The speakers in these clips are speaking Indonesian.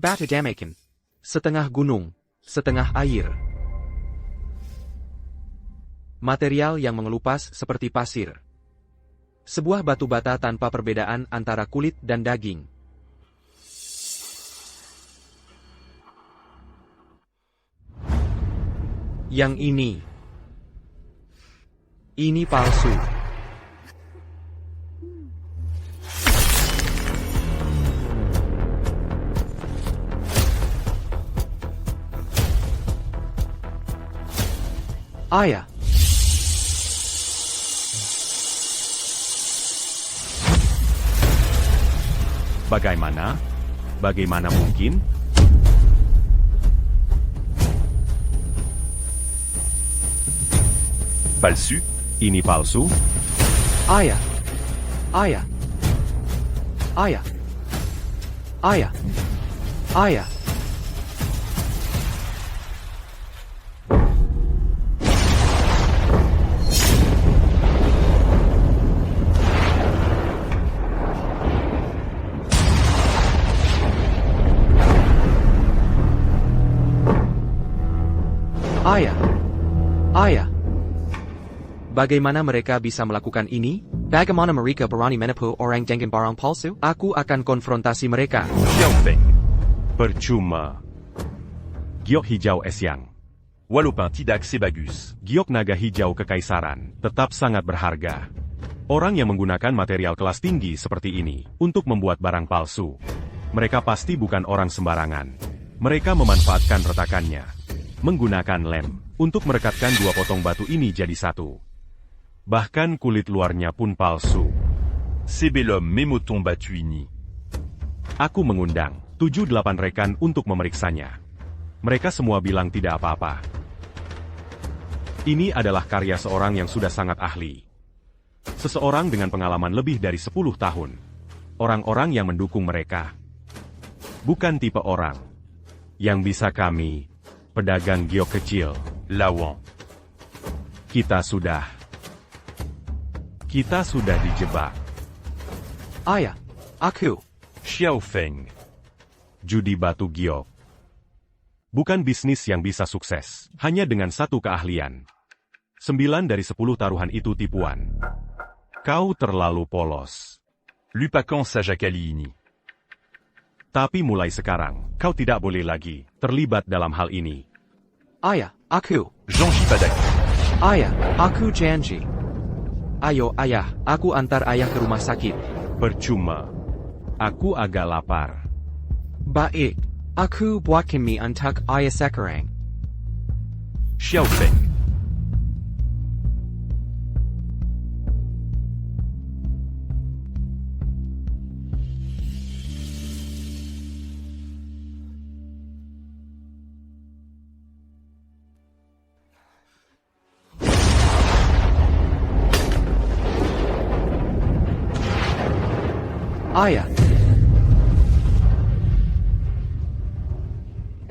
Batu Damakan. Setengah gunung, setengah air. Material yang mengelupas seperti pasir. Sebuah batu bata tanpa perbedaan antara kulit dan daging. Yang ini palsu. Ayah. Bagaimana? Bagaimana mungkin? Palsu? Ini palsu? Ayah. Ayah. Ayah. Ayah. Ayah. Ayah. Ayah. Bagaimana mereka bisa melakukan ini? Bagaimana mereka berani menipu orang dengan barang palsu? Aku akan konfrontasi mereka. Xiao Feng. Percuma. Giok hijau Esyang. Walaupun tidak sebagus Giok naga hijau kekaisaran, tetap sangat berharga. Orang yang menggunakan material kelas tinggi seperti ini untuk membuat barang palsu, mereka pasti bukan orang sembarangan. Mereka memanfaatkan retakannya, menggunakan lem untuk merekatkan dua potong batu ini jadi satu. Bahkan kulit luarnya pun palsu. Sebelum memotong batu ini, Aku mengundang 7-8 rekan untuk memeriksanya. Mereka semua bilang tidak apa-apa. Ini adalah karya seorang yang sudah sangat ahli. Seseorang dengan pengalaman lebih dari 10 tahun. Orang-orang yang mendukung mereka. Bukan tipe orang yang bisa kami, pedagang giok kecil, lawan. Kita sudah dijebak. Ayah. Aku. Xiao Feng. Judi batu giok. Bukan bisnis yang bisa sukses, hanya dengan satu keahlian. 9 dari 10 taruhan itu tipuan. Kau terlalu polos. Lupakan saja kali ini. Tapi mulai sekarang, kau tidak boleh lagi terlibat dalam hal ini. Ayah. Aku. Janji padaku. Ayah. Aku janji. Ayo ayah, aku antar ayah ke rumah sakit. Percuma. Aku agak lapar. Baik. Aku buatkan mie untuk ayah sekarang. Xiao Feng. Ayah.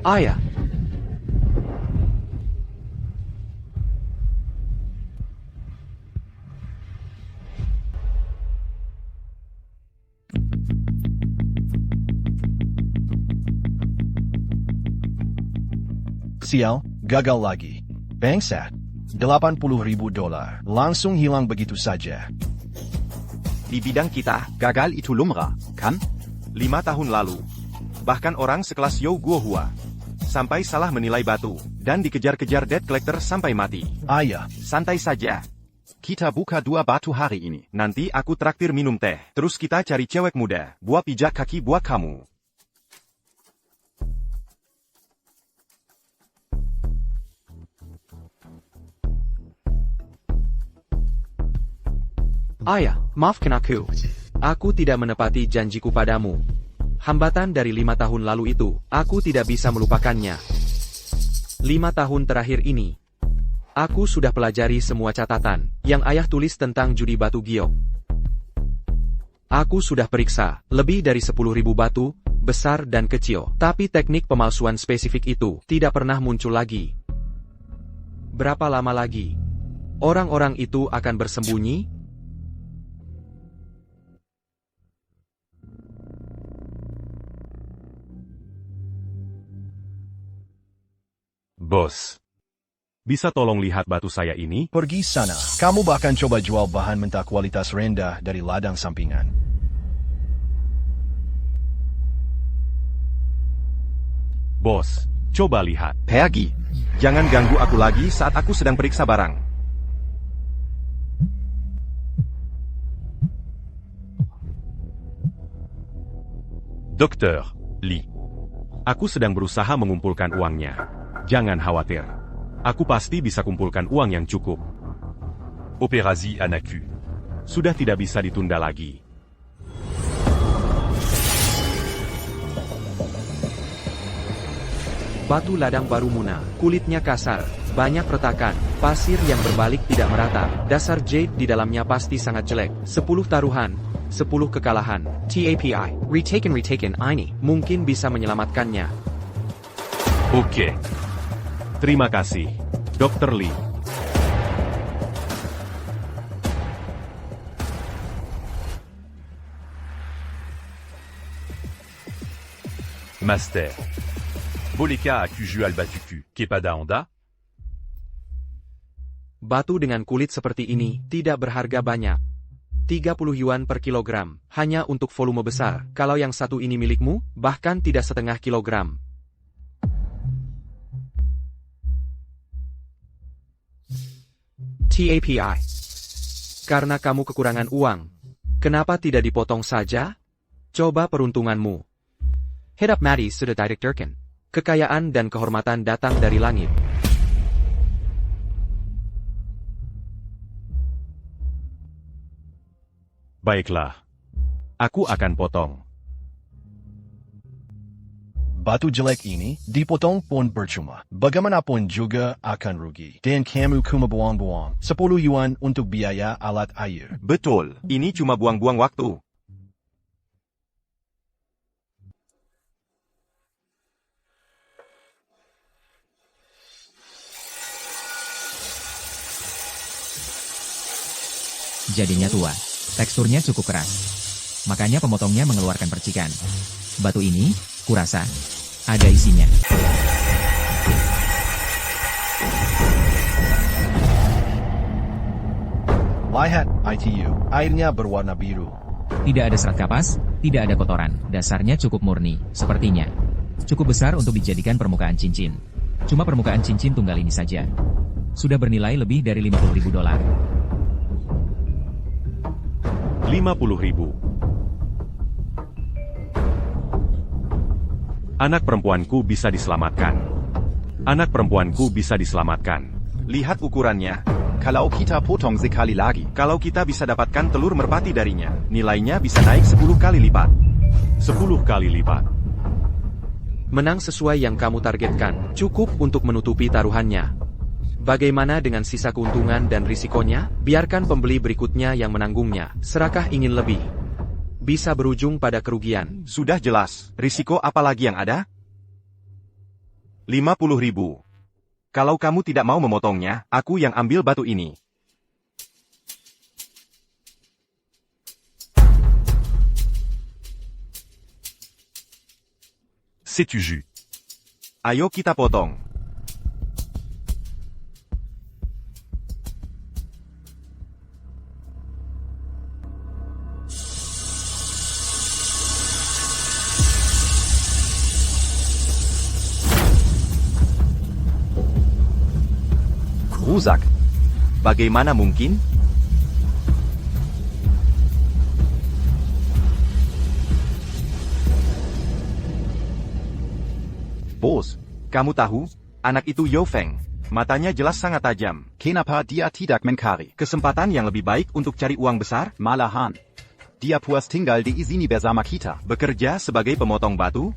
Ayah. Sial, gagal lagi. Bangsat. $80.000 langsung hilang begitu saja. Di bidang kita, gagal itu lumrah, kan? 5 tahun lalu, bahkan orang sekelas You Guohua sampai salah menilai batu, dan dikejar-kejar debt collector sampai mati. Ayah. Santai saja. Kita buka 2 batu hari ini. Nanti aku traktir minum teh. Terus kita cari cewek muda, buat pijak kaki buat kamu. Ayah, maafkan aku. Aku tidak menepati janjiku padamu. Hambatan dari 5 tahun lalu itu, aku tidak bisa melupakannya. 5 tahun terakhir ini, aku sudah pelajari semua catatan yang ayah tulis tentang judi batu giok. Aku sudah periksa, lebih dari 10.000 batu, besar dan kecil. Tapi teknik pemalsuan spesifik itu tidak pernah muncul lagi. Berapa lama lagi orang-orang itu akan bersembunyi? Bos. Bisa tolong lihat batu saya ini? Pergi sana. Kamu bahkan coba jual bahan mentah kualitas rendah dari ladang sampingan. Bos, coba lihat. Pergi. Jangan ganggu aku lagi saat aku sedang periksa barang. Docteur Lee. Aku sedang berusaha mengumpulkan uangnya. Jangan khawatir. Aku pasti bisa kumpulkan uang yang cukup. Opération Anaku. Sudah tidak bisa ditunda lagi. Batu ladang baru Muna, kulitnya kasar, banyak retakan, pasir yang berbalik tidak merata, dasar jade di dalamnya pasti sangat jelek. 10 taruhan, 10 kekalahan. TAPI, retaken ini, mungkin bisa menyelamatkannya. Ok. Terima kasih, Dr. Lee. Master. Boleka Akuju Albatuku, Kepada Honda? Batu dengan kulit seperti ini tidak berharga banyak. 30 yuan per kilogram, hanya untuk volume besar. Kalau yang satu ini milikmu, bahkan tidak setengah kilogram. TAPI. Karena kamu kekurangan uang, kenapa tidak dipotong saja? Coba peruntunganmu. Head up Maddie sudah direkturkan. Kekayaan dan kehormatan datang dari langit. Baiklah. Aku akan potong. Batu jelek ini dipotong pun percuma. Bagaimanapun juga akan rugi. Dan kamu cuma buang-buang 10 yuan untuk biaya alat air. Betul, ini cuma buang-buang waktu. Jadinya tua. Teksturnya cukup keras. Makanya pemotongnya mengeluarkan percikan. Batu ini, kurasa, ada isinya. Lihat, ITU, airnya berwarna biru. Tidak ada serat kapas, tidak ada kotoran. Dasarnya cukup murni, sepertinya. Cukup besar untuk dijadikan permukaan cincin. Cuma permukaan cincin tunggal ini saja. Sudah bernilai lebih dari 50.000 dolar. 50.000. Anak perempuanku bisa diselamatkan. Anak perempuanku bisa diselamatkan. Lihat ukurannya. Kalau kita potong sekali lagi, kalau kita bisa dapatkan telur merpati darinya, nilainya bisa naik 10 kali lipat. 10 kali lipat. Menang sesuai yang kamu targetkan, cukup untuk menutupi taruhannya. Bagaimana dengan sisa keuntungan dan risikonya? Biarkan pembeli berikutnya yang menanggungnya. Serakah ingin lebih? Bisa berujung pada kerugian. Sudah jelas, risiko apa lagi yang ada? 50.000. Kalau kamu tidak mau memotongnya, aku yang ambil batu ini. C'est-tu jus? Ayo kita potong. Rusak. Bagaimana mungkin? Bos, kamu tahu, anak itu Yao Feng. Matanya jelas sangat tajam. Kenapa dia tidak mencari? Kesempatan yang lebih baik untuk cari uang besar? Malahan. Dia puas tinggal di sini bersama kita. Bekerja sebagai pemotong batu?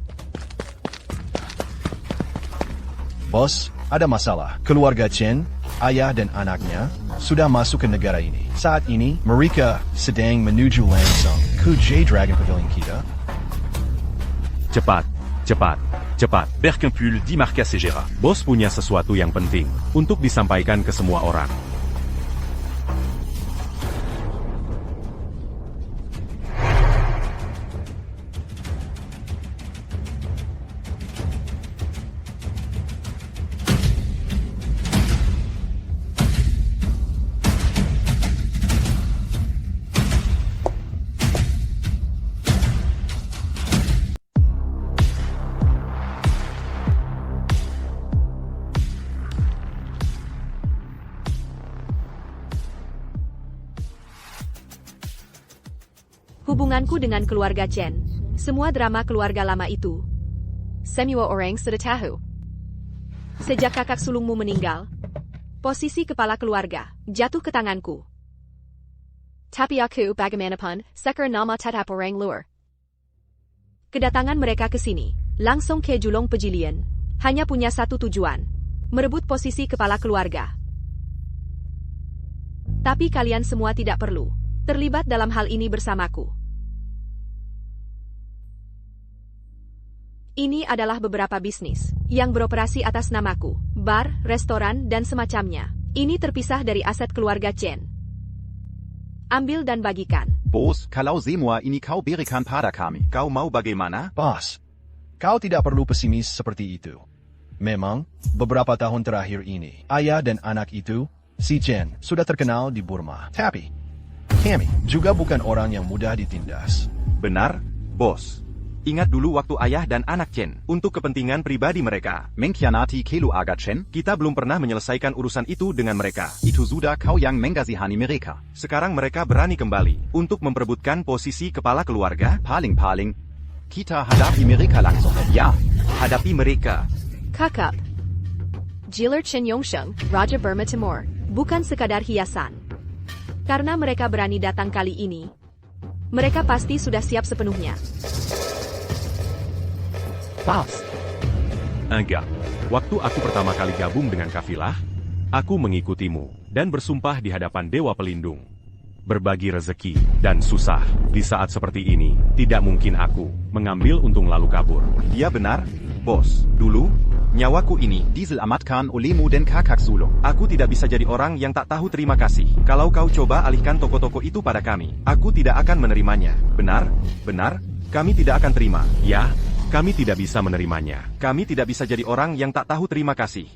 Bos, ada masalah. Keluarga Chen, ayah dan anaknya, sudah masuk ke negara ini. Saat ini, mereka sedang menuju langsung ke J Dragon Pavilion kita? Cepat, cepat, cepat. Berquimpul dit Marcas et Gérard. Bos punya sesuatu yang penting untuk disampaikan ke semua orang. Hubunganku dengan keluarga Chen. Semua drama keluarga lama itu. Semua orang sudah tahu. Sejak kakak sulungmu meninggal, posisi kepala keluarga jatuh ke tanganku. Tapi aku bagaimanapun seker nama tetap orang luar. Kedatangan mereka ke sini, langsung ke Julong Pejilian, hanya punya satu tujuan, merebut posisi kepala keluarga. Tapi kalian semua tidak perlu terlibat dalam hal ini bersamaku. Ini adalah beberapa bisnis yang beroperasi atas namaku, bar, restoran, dan semacamnya. Ini terpisah dari aset keluarga Chen. Ambil dan bagikan. Bos, kalau semua ini kau berikan pada kami, kau mau bagaimana? Bos, kau tidak perlu pesimis seperti itu. Memang, beberapa tahun terakhir ini, ayah dan anak itu, si Chen, sudah terkenal di Burma. Tapi, kami juga bukan orang yang mudah ditindas. Benar, bos. Ingat dulu waktu ayah dan anak Chen, untuk kepentingan pribadi mereka. Mengkhianati keluarga Chen? Kita belum pernah menyelesaikan urusan itu dengan mereka. Itu sudah kau yang mengasihani mereka. Sekarang mereka berani kembali untuk memperebutkan posisi kepala keluarga. Paling-paling, kita hadapi mereka langsung. Ya, Hadapi mereka. Kakak. Jailer Chen Yongsheng, Raja Burma Timur, bukan sekadar hiasan. Karena mereka berani datang kali ini, mereka pasti sudah siap sepenuhnya. Bos, Enggak. Waktu aku pertama kali gabung dengan kafilah, aku mengikutimu dan bersumpah di hadapan Dewa Pelindung. Berbagi rezeki dan susah. Di saat seperti ini, tidak mungkin aku mengambil untung lalu kabur. Dia benar, bos. Dulu, nyawaku ini, diselamatkan olehmu dan kakak sulung. aku tidak bisa jadi orang yang tak tahu terima kasih. Kalau kau coba alihkan toko-toko itu pada kami, aku tidak akan menerimanya. Benar? Benar? Kami tidak akan terima. Ya, kami tidak bisa menerimanya. Kami tidak bisa jadi orang yang tak tahu terima kasih.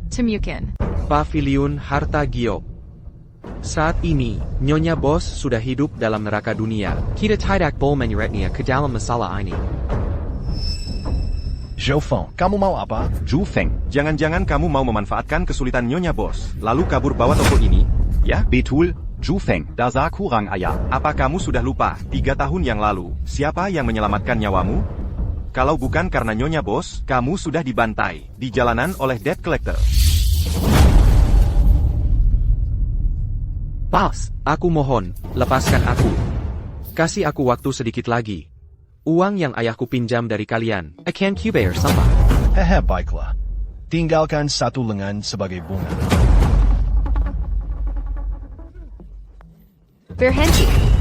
Temukan. Paviliun Harta Giok. Saat ini, Nyonya Bos sudah hidup dalam neraka dunia. Kita tidak boleh menyeret-nya ke dalam masalah ini. Zhou Feng, kamu mau apa? Zhu Feng. Jangan-jangan kamu mau memanfaatkan kesulitan Nyonya Bos, lalu kabur bawa toko ini? Ya? Betul, Zhu Feng. Dasar kurang ajar. Apa kamu sudah lupa, 3 tahun yang lalu, siapa yang menyelamatkan nyawamu? Kalau bukan karena Nyonya Bos, kamu sudah dibantai di jalanan oleh debt collector. Bos, aku mohon, lepaskan aku. Kasih aku waktu sedikit lagi. Uang yang ayahku pinjam dari kalian, akan kubayar sama. Hehe, baiklah. Tinggalkan satu lengan sebagai bunga. Berhenti.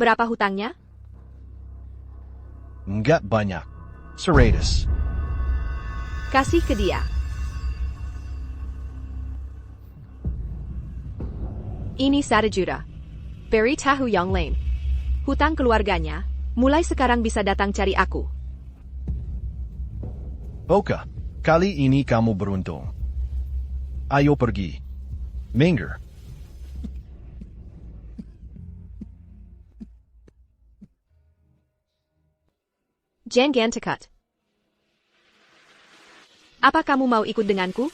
Berapa hutangnya? Enggak banyak. 100. Kasih ke dia. Ini 1 juta. Beri tahu yang lain. Hutang keluarganya, mulai sekarang bisa datang cari aku. Oke, kali ini kamu beruntung. Ayo pergi. Minggir. Jangan dekat. Apa kamu mau ikut denganku?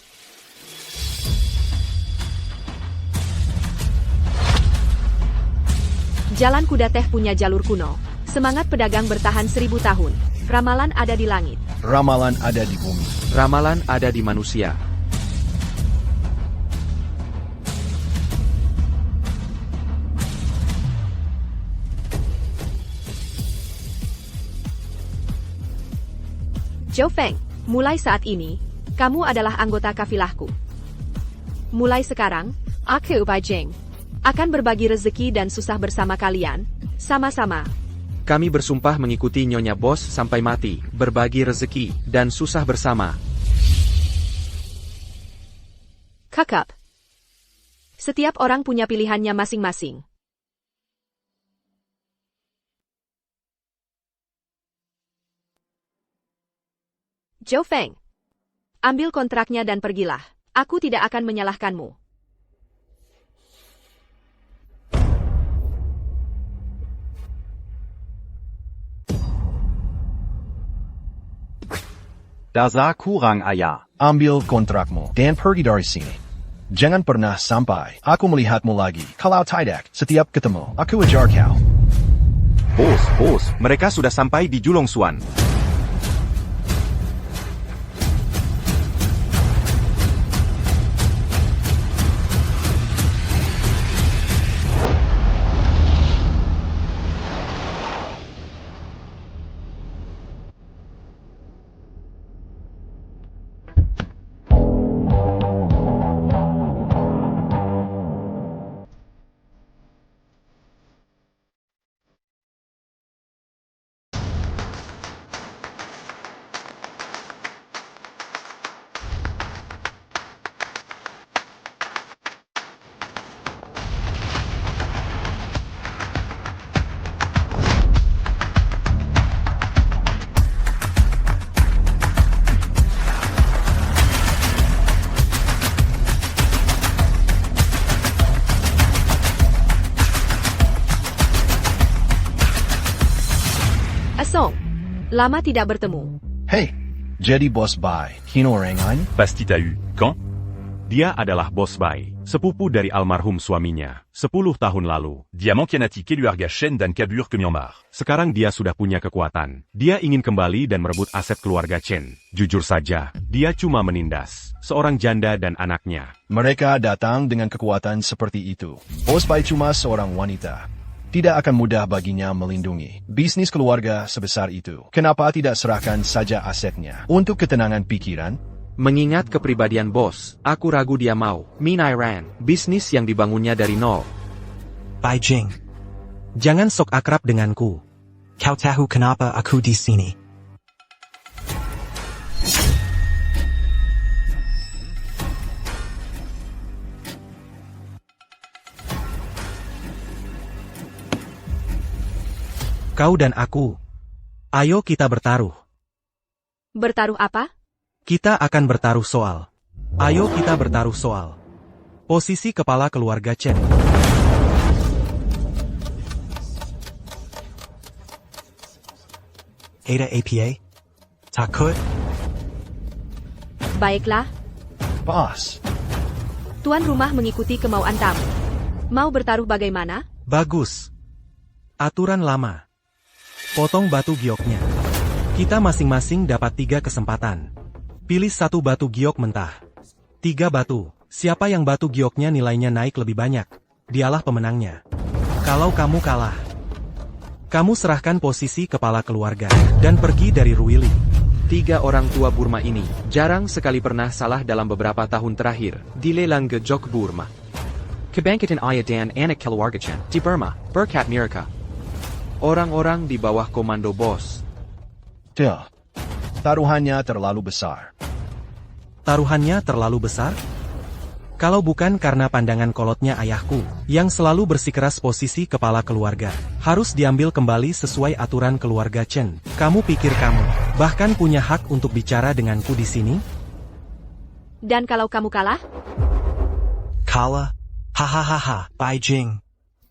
Jalan kuda teh punya jalur kuno. Semangat pedagang bertahan 1000 tahun. Ramalan ada di langit. Ramalan ada di bumi. Ramalan ada di manusia. Zhou Feng, mulai saat ini, kamu adalah anggota kafilahku. Mulai sekarang, aku Bai Jing akan berbagi rezeki dan susah bersama kalian, sama-sama. Kami bersumpah mengikuti Nyonya Bos sampai mati, berbagi rezeki, dan susah bersama. Kakap. Setiap orang punya pilihannya masing-masing. Zhou Feng, ambil kontraknya dan pergilah. Aku tidak akan menyalahkanmu. Dasar kurang ajar. Ambil kontrakmu dan pergi dari sini. Jangan pernah sampai aku melihatmu lagi. Kalau tidak, setiap ketemu, aku ajar kau. Bos, mereka sudah sampai di Julong Suan. Asong, lama tidak bertemu. Hey, jadi Bos Bai, Hinorengan? Pasti t'as eu. Quand? Dia adalah Bos Bai, sepupu dari almarhum suaminya, 10 tahun lalu. Diamant Kianati Keluarga Shen dan Kabur ke Myanmar. Sekarang dia sudah punya kekuatan. Dia ingin kembali dan merebut aset keluarga Chen. Jujur saja, dia cuma menindas seorang janda dan anaknya. Mereka datang dengan kekuatan seperti itu. Bos Bai cuma seorang wanita. Tidak akan mudah baginya melindungi bisnis keluarga sebesar itu. Kenapa tidak serahkan saja asetnya untuk ketenangan pikiran? Mengingat kepribadian bos, aku ragu dia mau Minairan, bisnis yang dibangunnya dari nol. Bai Jing, jangan sok akrab denganku. Kau tahu kenapa aku di sini? Kau dan aku. Ayo kita bertaruh. Bertaruh apa? Kita akan bertaruh soal. Ayo kita bertaruh soal posisi kepala keluarga Chen. Ada APA? Takut? Baiklah, Bos, tuan rumah mengikuti kemauan tamu. Mau bertaruh bagaimana? Bagus. Aturan lama. Potong batu gioknya. Kita masing-masing dapat 3 kesempatan. Pilih 1 batu giok mentah. 3 batu. Siapa yang batu gioknya nilainya naik lebih banyak, dialah pemenangnya. Kalau kamu kalah, kamu serahkan posisi kepala keluarga dan pergi dari Ruili. 3 orang tua Burma ini jarang sekali pernah salah dalam beberapa tahun terakhir di lelang gejok Burma. Kebangkitan ayah dan anak keluarga Chen di Burma berkat mereka. Orang-orang di bawah komando bos. Taruhannya terlalu besar. Taruhannya terlalu besar? Kalau bukan karena pandangan kolotnya ayahku, yang selalu bersikeras posisi kepala keluarga, harus diambil kembali sesuai aturan keluarga Chen. Kamu pikir kamu bahkan punya hak untuk bicara denganku di sini? Dan kalau kamu kalah? Kalah? Hahaha, Bai Jing.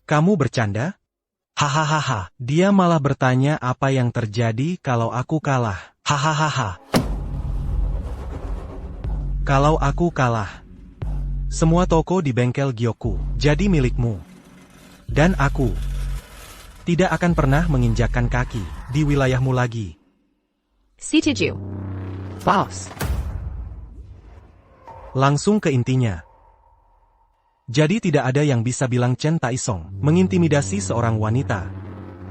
Kamu bercanda? Hahaha, dia malah bertanya apa yang terjadi kalau aku kalah. Hahaha. Kalau aku kalah, semua toko di bengkel giokku jadi milikmu. Dan aku tidak akan pernah menginjakkan kaki di wilayahmu lagi. Setuju. Boss. Langsung ke intinya. Jadi tidak ada yang bisa bilang Chen Taisong mengintimidasi seorang wanita.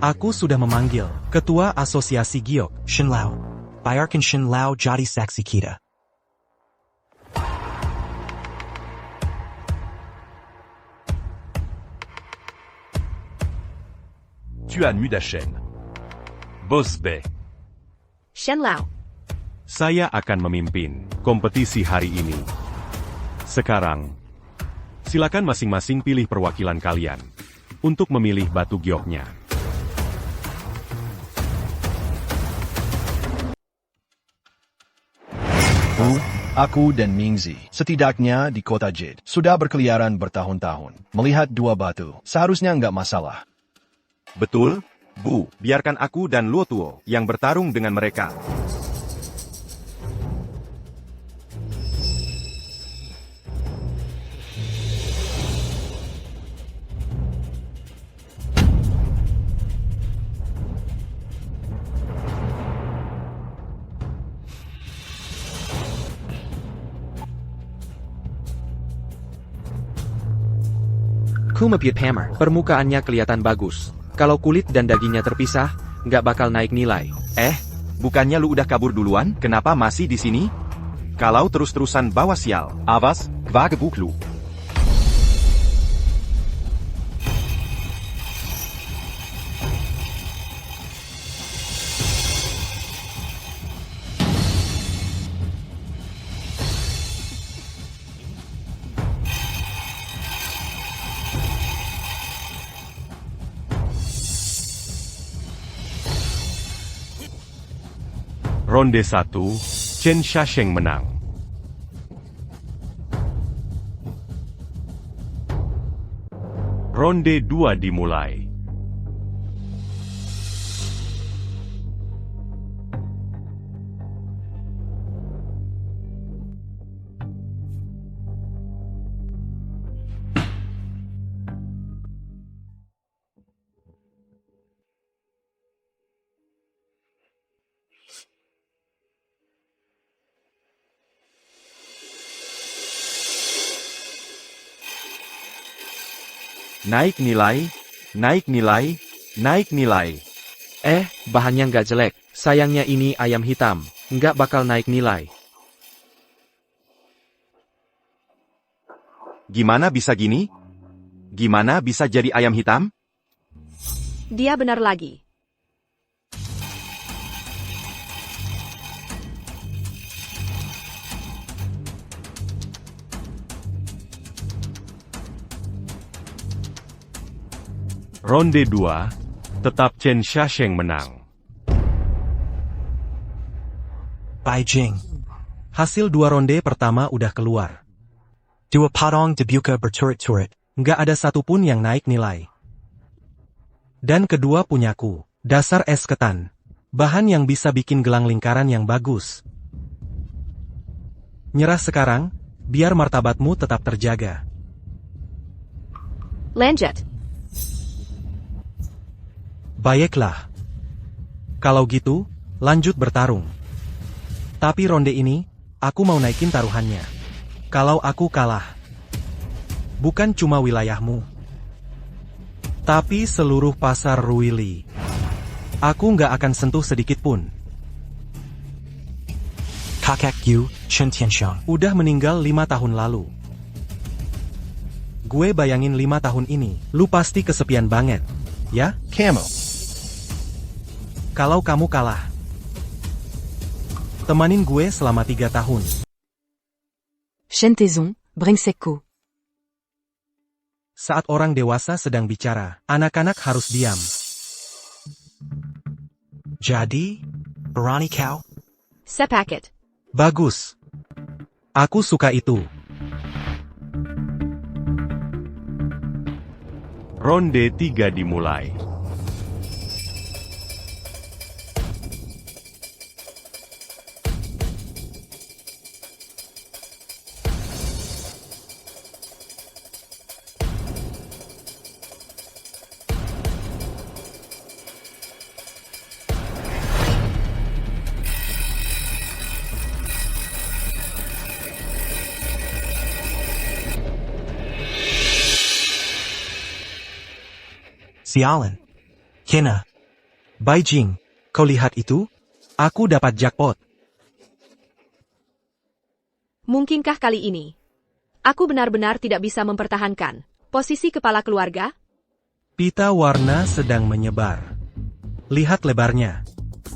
Aku sudah memanggil Ketua Asosiasi Giok, Shin Lao. Biarkan Shin Lao jadi saksi kita. Tu as nu Dachen. Boss Bay. Shen Lao. Saya akan memimpin kompetisi hari ini. Sekarang, silakan masing-masing pilih perwakilan kalian untuk memilih batu gioknya. Bu, aku dan Mingzi, setidaknya di kota Jade, sudah berkeliaran bertahun-tahun. Melihat dua batu, seharusnya nggak masalah. Betul, Bu. Biarkan aku dan Luo Tuo yang bertarung dengan mereka. Kumapit Hammer, permukaannya kelihatan bagus. Kalau kulit dan dagingnya terpisah, nggak bakal naik nilai. Bukannya lu udah kabur duluan? Kenapa masih di sini? Kalau terus-terusan bawa sial. Avas, Quagebuklu. Ronde 1, Chen Shasheng menang. Ronde 2 dimulai. Naik nilai, naik nilai, naik nilai. Bahannya nggak jelek. Sayangnya ini ayam hitam. Nggak bakal naik nilai. Gimana bisa gini? Gimana bisa jadi ayam hitam? Dia benar lagi. Ronde 2, tetap Chen Shasheng menang. Beijing. Hasil 2 ronde pertama udah keluar. Dua padang dibuka berturut-turut. Nggak ada satupun yang naik nilai. Dan kedua punyaku, dasar es ketan. Bahan yang bisa bikin gelang lingkaran yang bagus. Nyerah sekarang, biar martabatmu tetap terjaga. Lanjut. Baiklah. Kalau gitu, lanjut bertarung. Tapi ronde ini, aku mau naikin taruhannya. Kalau aku kalah, bukan cuma wilayahmu, tapi seluruh pasar Ruili. Aku nggak akan sentuh sedikit pun. Kakek Yu, Chen Tianxiang. Udah meninggal 5 tahun lalu. Gue bayangin 5 tahun ini, lu pasti kesepian banget, ya? Camo. Kalau kamu kalah, temanin gue selama 3 tahun. Shen Taizong, Bringseko. Saat orang dewasa sedang bicara, anak-anak harus diam. Jadi, Berani kau? Sepaket. Bagus. Aku suka itu. Ronde 3 dimulai. Sialan. Kena. Beijing, kau lihat itu? Aku dapat jackpot. Mungkinkah kali ini aku benar-benar tidak bisa mempertahankan posisi kepala keluarga? Pita warna sedang menyebar. Lihat lebarnya.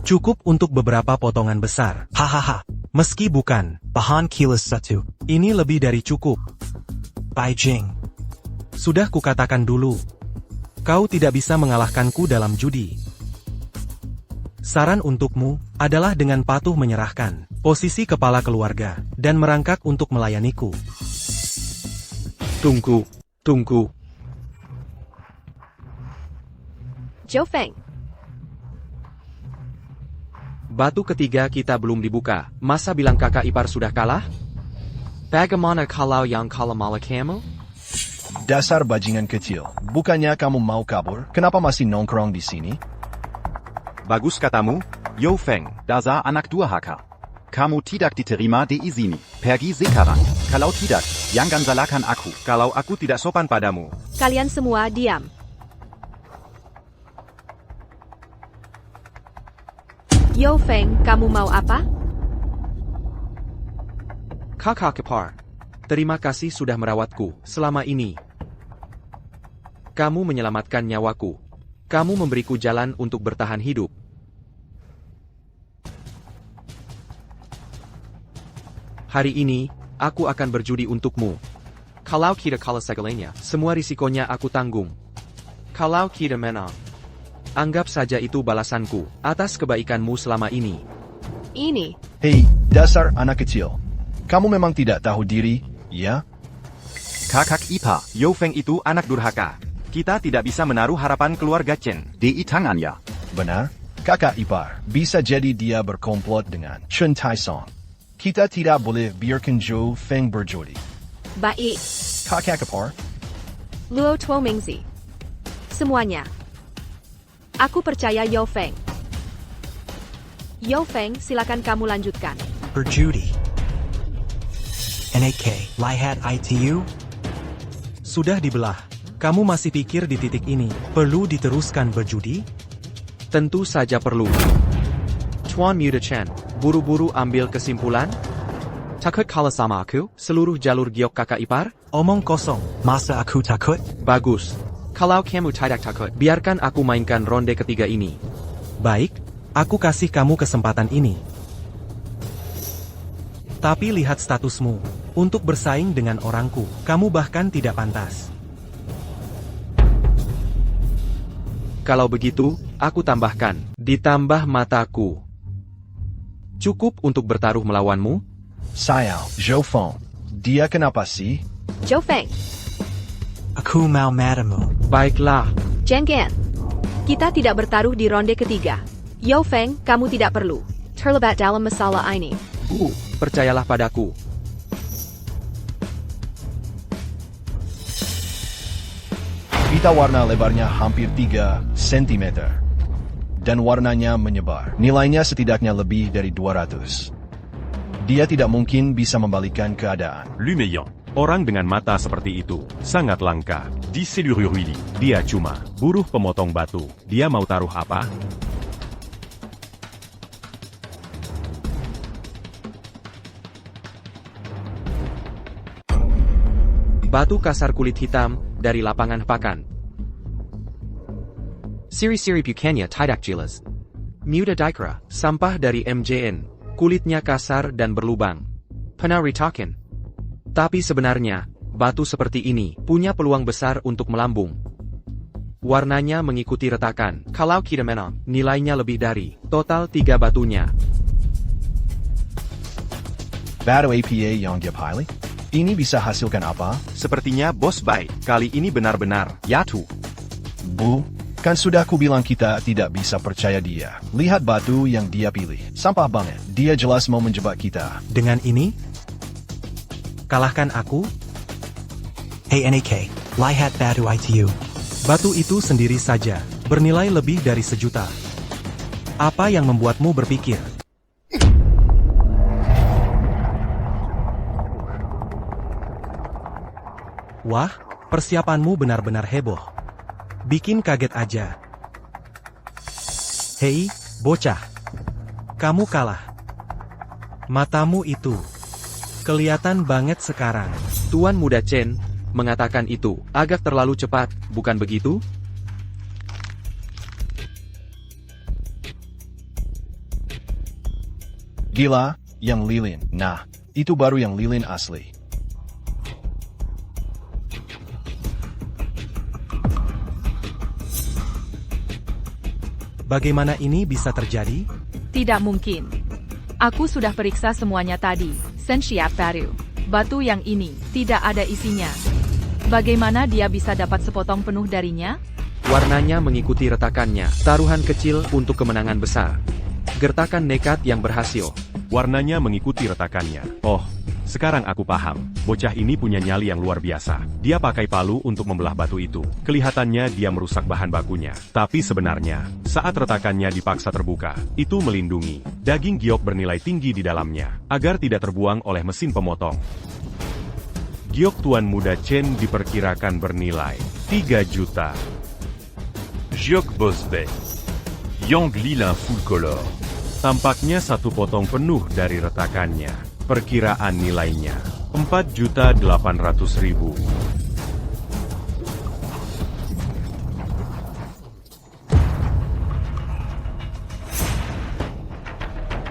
Cukup untuk beberapa potongan besar. Hahaha. Meski bukan, Bahan kilos 1. ini lebih dari cukup. Beijing. Sudah kukatakan dulu. Kau tidak bisa mengalahkanku dalam judi. Saran untukmu adalah dengan patuh menyerahkan posisi kepala keluarga dan merangkak untuk melayaniku. Tunggu. Zhou Feng, Batu ketiga kita belum dibuka, masa bilang kakak ipar sudah kalah? Bagaimana kalau yang kalah malah kamu? Dasar bajingan kecil. Bukannya kamu mau kabur? Kenapa masih nongkrong di sini? Bagus katamu, Yo Feng. Dasar anak durhaka. Kamu tidak diterima di sini. Pergi sekarang. Kalau tidak, jangan salahkan aku. Kalau aku tidak sopan padamu, kalian semua diam. Yo Feng, kamu mau apa? Kakak ipar, terima kasih sudah merawatku selama ini. Kamu menyelamatkan nyawaku. Kamu memberiku jalan untuk bertahan hidup. Hari ini, aku akan berjudi untukmu. Kalau kita kalah segalanya, semua risikonya aku tanggung. Kalau kita menang, anggap saja itu balasanku atas kebaikanmu selama ini. Ini, Hei, dasar anak kecil. Kamu memang tidak tahu diri, ya? kakak ipar, Yo Feng itu anak durhaka. Kita tidak bisa menaruh harapan keluarga Chen. Di tangannya. Benar? Kakak ipar, bisa jadi dia berkomplot dengan Chen Taisong. Kita tidak boleh biarkan Zhou Feng berjudi. baik. Kakak ipar, Luo Tuo Mingzi. Semuanya. Aku percaya Yo Feng. Yo Feng, silakan kamu lanjutkan. Berjudi. NAK. Lihat ITU. Sudah dibelah. Kamu masih pikir di titik ini perlu diteruskan berjudi? Tentu saja perlu. Chuan Muda Chen, buru-buru ambil kesimpulan? Takut kalah sama aku, seluruh jalur giok kakak ipar? Omong kosong. Masa aku takut? Bagus. Kalau kamu tidak takut, biarkan aku mainkan ronde ketiga ini. Baik, aku kasih kamu kesempatan ini. Tapi lihat statusmu. Untuk bersaing dengan orangku, kamu bahkan tidak pantas. Kalau begitu, aku tambahkan, ditambah mataku. Cukup untuk bertaruh melawanmu? Sayang, Zhou Feng. Dia kenapa sih? Zhou Feng, Aku mau madamu. Baiklah. Zheng Gan. Kita tidak bertaruh di ronde ketiga. Yo Feng, kamu tidak perlu terlibat dalam masalah ini. Percayalah padaku. Pita warna lebarnya hampir 3 cm. Dan warnanya menyebar. Nilainya setidaknya lebih dari 200. Dia tidak mungkin bisa membalikan keadaan. Lumeyan. Orang dengan mata seperti itu sangat langka. Di seluruh Willy, dia cuma buruh pemotong batu. Dia mau taruh apa? Batu kasar kulit hitam dari lapangan pakan. Siri-siri Bucania tidak jelas. Muda Dikra, sampah dari MJN, kulitnya kasar dan berlubang. Pernah retakin. Tapi sebenarnya, batu seperti ini punya peluang besar untuk melambung. Warnanya mengikuti retakan. Kalau kita menang, nilainya lebih dari total 3 batunya. Batu APA yang dia pilih? Ini bisa hasilkan apa? Sepertinya bos baik. Kali ini benar-benar Yatu. Bu, kan sudah kubilang kita tidak bisa percaya dia. Lihat batu yang dia pilih. Sampah banget. Dia jelas mau menjebak kita. Dengan ini, kalahkan aku. Hey NAK. Lihat batu ITU. Batu itu sendiri saja bernilai lebih dari 1 juta. Apa yang membuatmu berpikir? Wah, persiapanmu benar-benar heboh. Bikin kaget aja. Hei, bocah. Kamu kalah. Matamu itu kelihatan banget sekarang. Tuan Muda Chen mengatakan itu agak terlalu cepat, bukan begitu? Gila, yang lilin. Nah, itu baru yang lilin asli. Bagaimana ini bisa terjadi? Tidak mungkin. Aku sudah periksa semuanya tadi. Sensiap baru. Batu yang ini tidak ada isinya. Bagaimana dia bisa dapat sepotong penuh darinya? Warnanya mengikuti retakannya, taruhan kecil untuk kemenangan besar. Gertakan nekat yang berhasil. Warnanya mengikuti retakannya. Oh, sekarang aku paham. Bocah ini punya nyali yang luar biasa. Dia pakai palu untuk membelah batu itu. Kelihatannya dia merusak bahan bakunya. Tapi sebenarnya, saat retakannya dipaksa terbuka, itu melindungi daging giok bernilai tinggi di dalamnya, agar tidak terbuang oleh mesin pemotong. Giok Tuan Muda Chen diperkirakan bernilai 3 juta. Giok Bosbet. Yang Lilin full color. Tampaknya satu potong penuh dari retakannya. Perkiraan nilainya 4.800.000.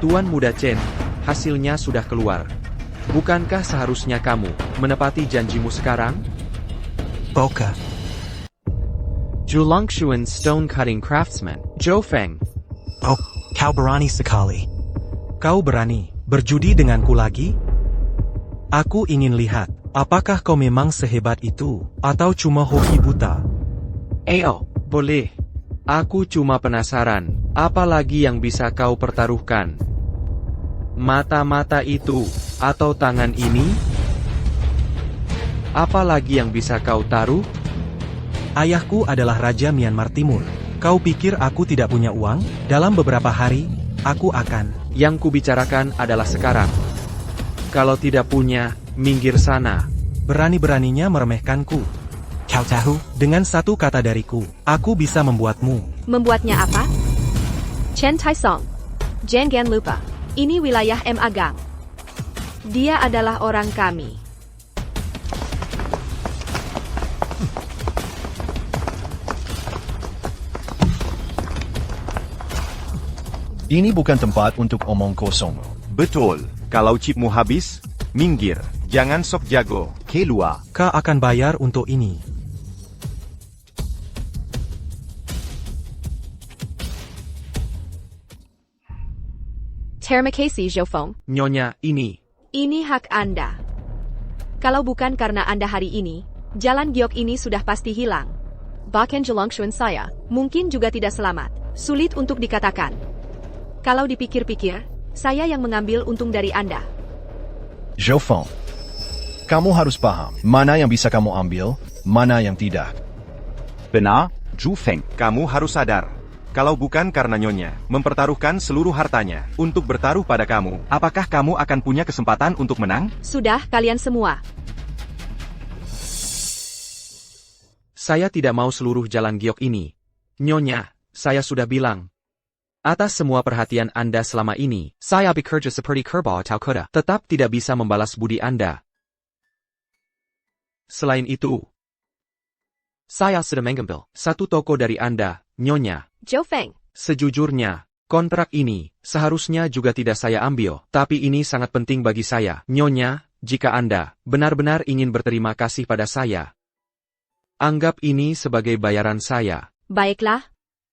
Tuan Muda Chen, hasilnya sudah keluar. Bukankah seharusnya kamu menepati janjimu sekarang? Boka. Zhulingshuan Stone Cutting Craftsman, Zhou Feng. Oh, kau berani sekali. Kau berani berjudi denganku lagi? Aku ingin lihat, apakah kau memang sehebat itu, atau cuma hoki buta? Boleh. Aku cuma penasaran, apa lagi yang bisa kau pertaruhkan? Mata-mata itu, atau tangan ini? Apa lagi yang bisa kau taruh? Ayahku adalah Raja Myanmar Timur. Kau pikir aku tidak punya uang? Dalam beberapa hari, aku akan... Yang kubicarakan adalah sekarang. Kalau tidak punya, minggir sana. Berani-beraninya meremehkanku. Kau tahu? Dengan satu kata dariku, aku bisa membuatmu. Membuatnya apa? Chen Taisong. Jangan lupa, ini wilayah M. Agang. Dia adalah orang kami. Ini bukan tempat untuk omong kosong. Betul. Kalau chipmu habis, minggir. Jangan sok jago. Keluar. Kau akan bayar untuk ini. Terima kasih, Zhou Feng. Nyonya, ini. Ini hak Anda. Kalau bukan karena Anda hari ini, jalan giok ini sudah pasti hilang. Bahkan Zhulingshuan saya, mungkin juga tidak selamat. Sulit untuk dikatakan. Kalau dipikir-pikir, saya yang mengambil untung dari Anda. Zhou Feng, kamu harus paham, mana yang bisa kamu ambil, mana yang tidak. Benar, Zhu Feng. Kamu harus sadar. Kalau bukan karena Nyonya mempertaruhkan seluruh hartanya untuk bertaruh pada kamu, apakah kamu akan punya kesempatan untuk menang? Sudah, kalian semua. Saya tidak mau seluruh jalan giok ini. Nyonya, saya sudah bilang. Atas semua perhatian Anda selama ini, saya bekerja seperti kerbau atau kuda, tetap tidak bisa membalas budi Anda. Selain itu, saya sudah mengambil satu toko dari Anda, Nyonya. Zhou Feng. Sejujurnya, kontrak ini seharusnya juga tidak saya ambil, tapi ini sangat penting bagi saya. Nyonya, jika Anda benar-benar ingin berterima kasih pada saya, anggap ini sebagai bayaran saya. Baiklah.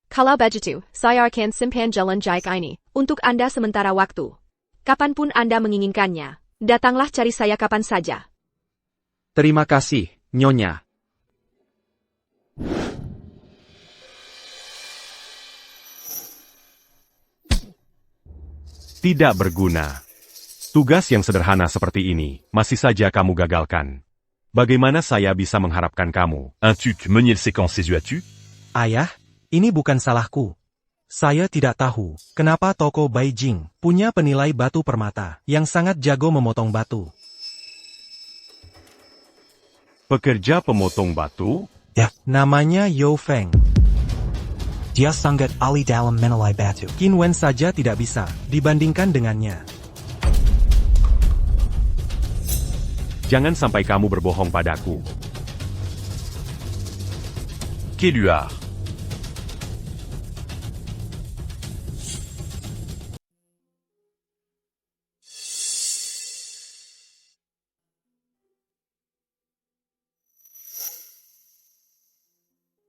Kalau begitu, saya akan simpan jalan jaik ini untuk Anda sementara waktu. Kapanpun Anda menginginkannya, datanglah cari saya kapan saja. Terima kasih, Nyonya. Tidak berguna. Tugas yang sederhana seperti ini, masih saja kamu gagalkan. Bagaimana saya bisa mengharapkan kamu? Un tuc meunier séquence as-tu? Ayah, ini bukan salahku. Saya tidak tahu kenapa toko Beijing punya penilai batu permata yang sangat jago memotong batu. Pekerja pemotong batu? Ya. Namanya Yo Feng. Dia sangat ahli dalam menilai batu. Qin Wen saja tidak bisa dibandingkan dengannya. Jangan sampai kamu berbohong padaku. Keluar.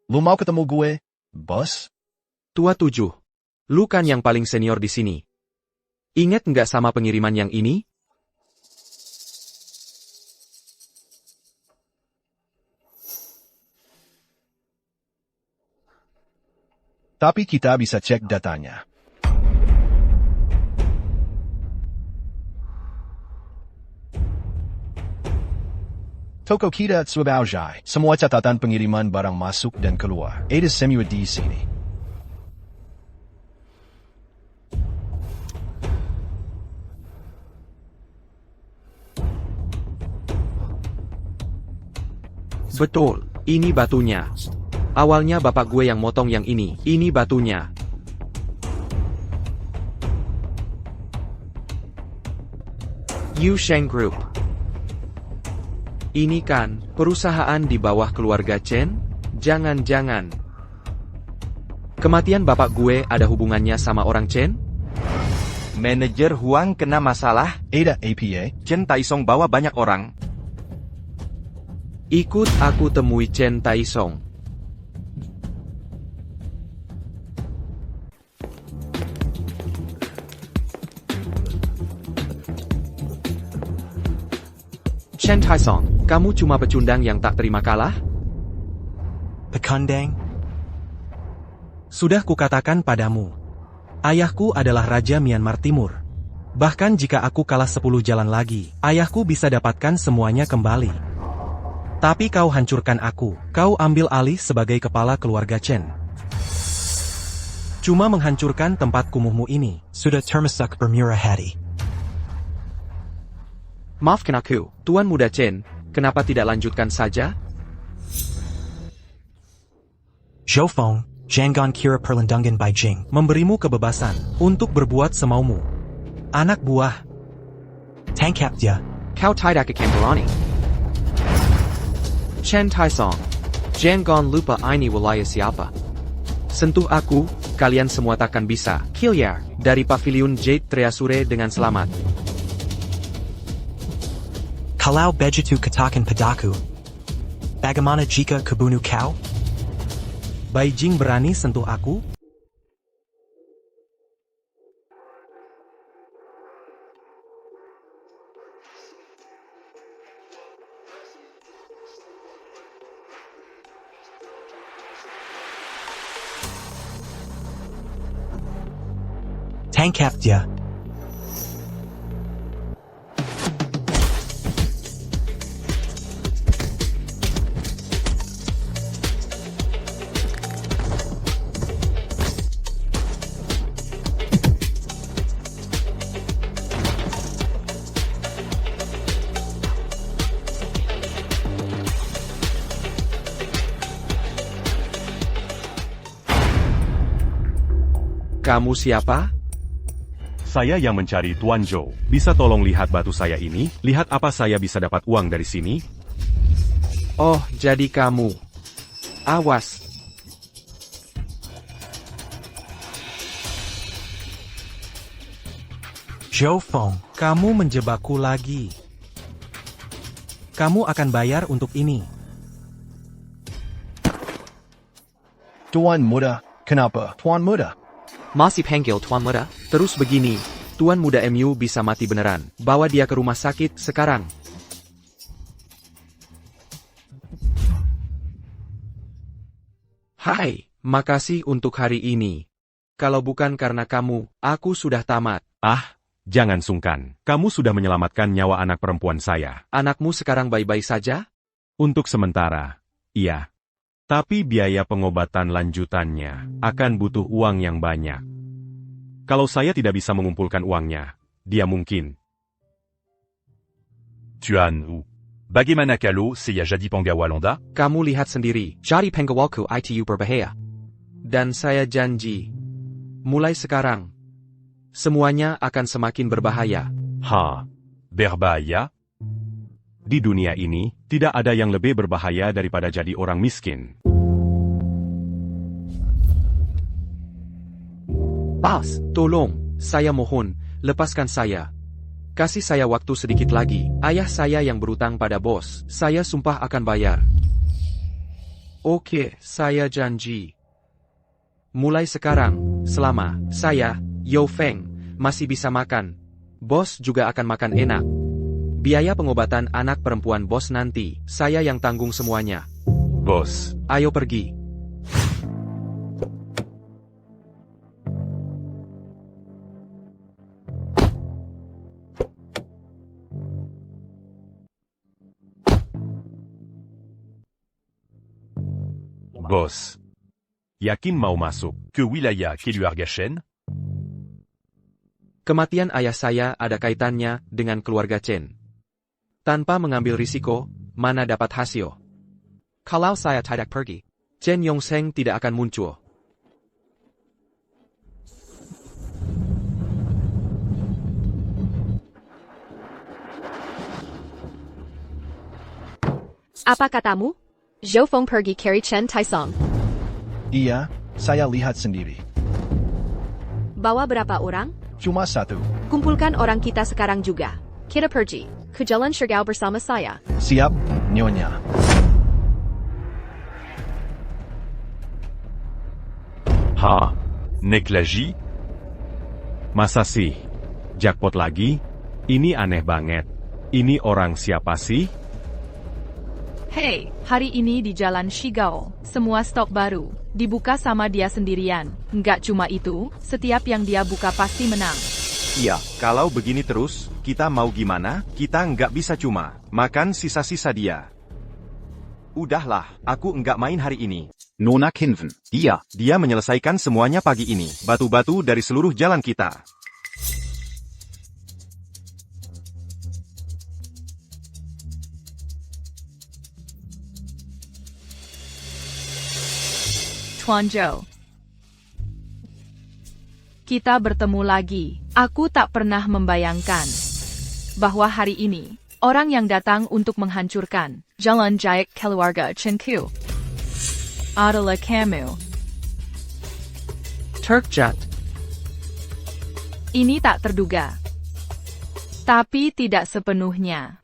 Lu mau ketemu gue, bos? Tua 7. Lu kan yang paling senior di sini. Ingat nggak sama pengiriman yang ini? Tapi kita bisa cek datanya. Toko kita Swabaujai. Semua catatan pengiriman barang masuk dan keluar. Ada semua di sini. Betul, ini batunya. Awalnya bapak gue yang motong yang ini batunya. Yu Sheng Group. Ini kan, perusahaan di bawah keluarga Chen? Jangan-jangan. Kematian bapak gue ada hubungannya sama orang Chen? Manajer Huang kena masalah. Ada APA. Chen Taisong bawa banyak orang. Ikut aku temui Chen Taisong. Chen Taisong, kamu cuma pecundang yang tak terima kalah? Pekundang? Sudah kukatakan padamu. Ayahku adalah Raja Myanmar Timur. Bahkan jika aku kalah 10 jalan lagi, ayahku bisa dapatkan semuanya kembali. Tapi kau hancurkan aku. Kau ambil alih sebagai kepala keluarga Chen. Cuma menghancurkan tempat kumuhmu ini. Sudah termasak bermurah hati. Maafkan aku, Tuan Muda Chen, kenapa tidak lanjutkan saja? Zhou Feng, jangan kira perlindungan Beijing. Memberimu kebebasan untuk berbuat semaumu. Anak buah. Tangkap dia. Kau tidak akan berani. Chen Taisong, jangan lupa ini wilayah siapa. Sentuh aku, kalian semua takkan bisa. Kilyar, dari Pavilion Jade Treasure dengan selamat. Kalau begitu katakan padaku. Bagaimana jika kebunuh kau? Beijing berani sentuh aku? Tangkap dia. Kamu siapa? Saya yang mencari Tuan Zhou. Bisa tolong lihat batu saya ini? Lihat apa saya bisa dapat uang dari sini? Oh, jadi kamu. Awas. Zhou Feng, kamu menjebakku lagi. Kamu akan bayar untuk ini. Tuan Muda, kenapa? Tuan Muda. Masih panggil Tuan Muda? Terus begini, Tuan Muda MU bisa mati beneran. Bawa dia ke rumah sakit sekarang. Hai, makasih untuk hari ini. Kalau bukan karena kamu, aku sudah tamat. Ah, jangan sungkan. Kamu sudah menyelamatkan nyawa anak perempuan saya. Anakmu sekarang baik-baik saja? Untuk sementara, iya. Tapi biaya pengobatan lanjutannya akan butuh uang yang banyak. Kalau saya tidak bisa mengumpulkan uangnya, dia mungkin. Tuan Wu. Bagaimana kalau saya jadi penggawa Londa? Kamu lihat sendiri, jadi penggawalku itu berbahaya. Dan saya janji, mulai sekarang, semuanya akan semakin berbahaya. Berbahaya? Di dunia ini, tidak ada yang lebih berbahaya daripada jadi orang miskin. Bos, tolong, saya mohon, lepaskan saya. Kasih saya waktu sedikit lagi. Ayah saya yang berutang pada bos, saya sumpah akan bayar. Oke, saya janji. Mulai sekarang, selama saya, Yao Feng, masih bisa makan, bos juga akan makan enak. Biaya pengobatan anak perempuan bos nanti, saya yang tanggung semuanya. Bos. Ayo pergi. Bos. Yakin mau masuk Ke wilayah keluarga Chen? Kematian ayah saya ada kaitannya dengan keluarga Chen. Tanpa mengambil risiko, mana dapat hasil? Kalau saya tidak pergi, Chen Yongsheng tidak akan muncul. Apa katamu? Zhou Feng pergi cari Chen Taisong. Iya, saya lihat sendiri. Bawa berapa orang? Cuma satu. Kumpulkan orang kita sekarang juga. Kita pergi ke Jalan Shirgao bersama saya. Siap, Nyonya. Naik lagi? Masa sih? Jackpot lagi? Ini aneh banget. Ini orang siapa sih? Hey, hari ini di Jalan Shigao, semua stok baru, dibuka sama dia sendirian. Nggak cuma itu, setiap yang dia buka pasti menang. Iya, kalau begini terus, kita mau gimana? Kita nggak bisa cuma makan sisa-sisa dia. Udahlah, aku nggak main hari ini. Nona Kinven, Dia menyelesaikan semuanya pagi ini. Batu-batu dari seluruh jalan kita. Tuan Zhou. Kita bertemu lagi. Aku tak pernah membayangkan bahwa hari ini, orang yang datang untuk menghancurkan Jalan Jaya Keluarga Chenku adalah kamu. Turkjat. Ini tak terduga. Tapi tidak sepenuhnya.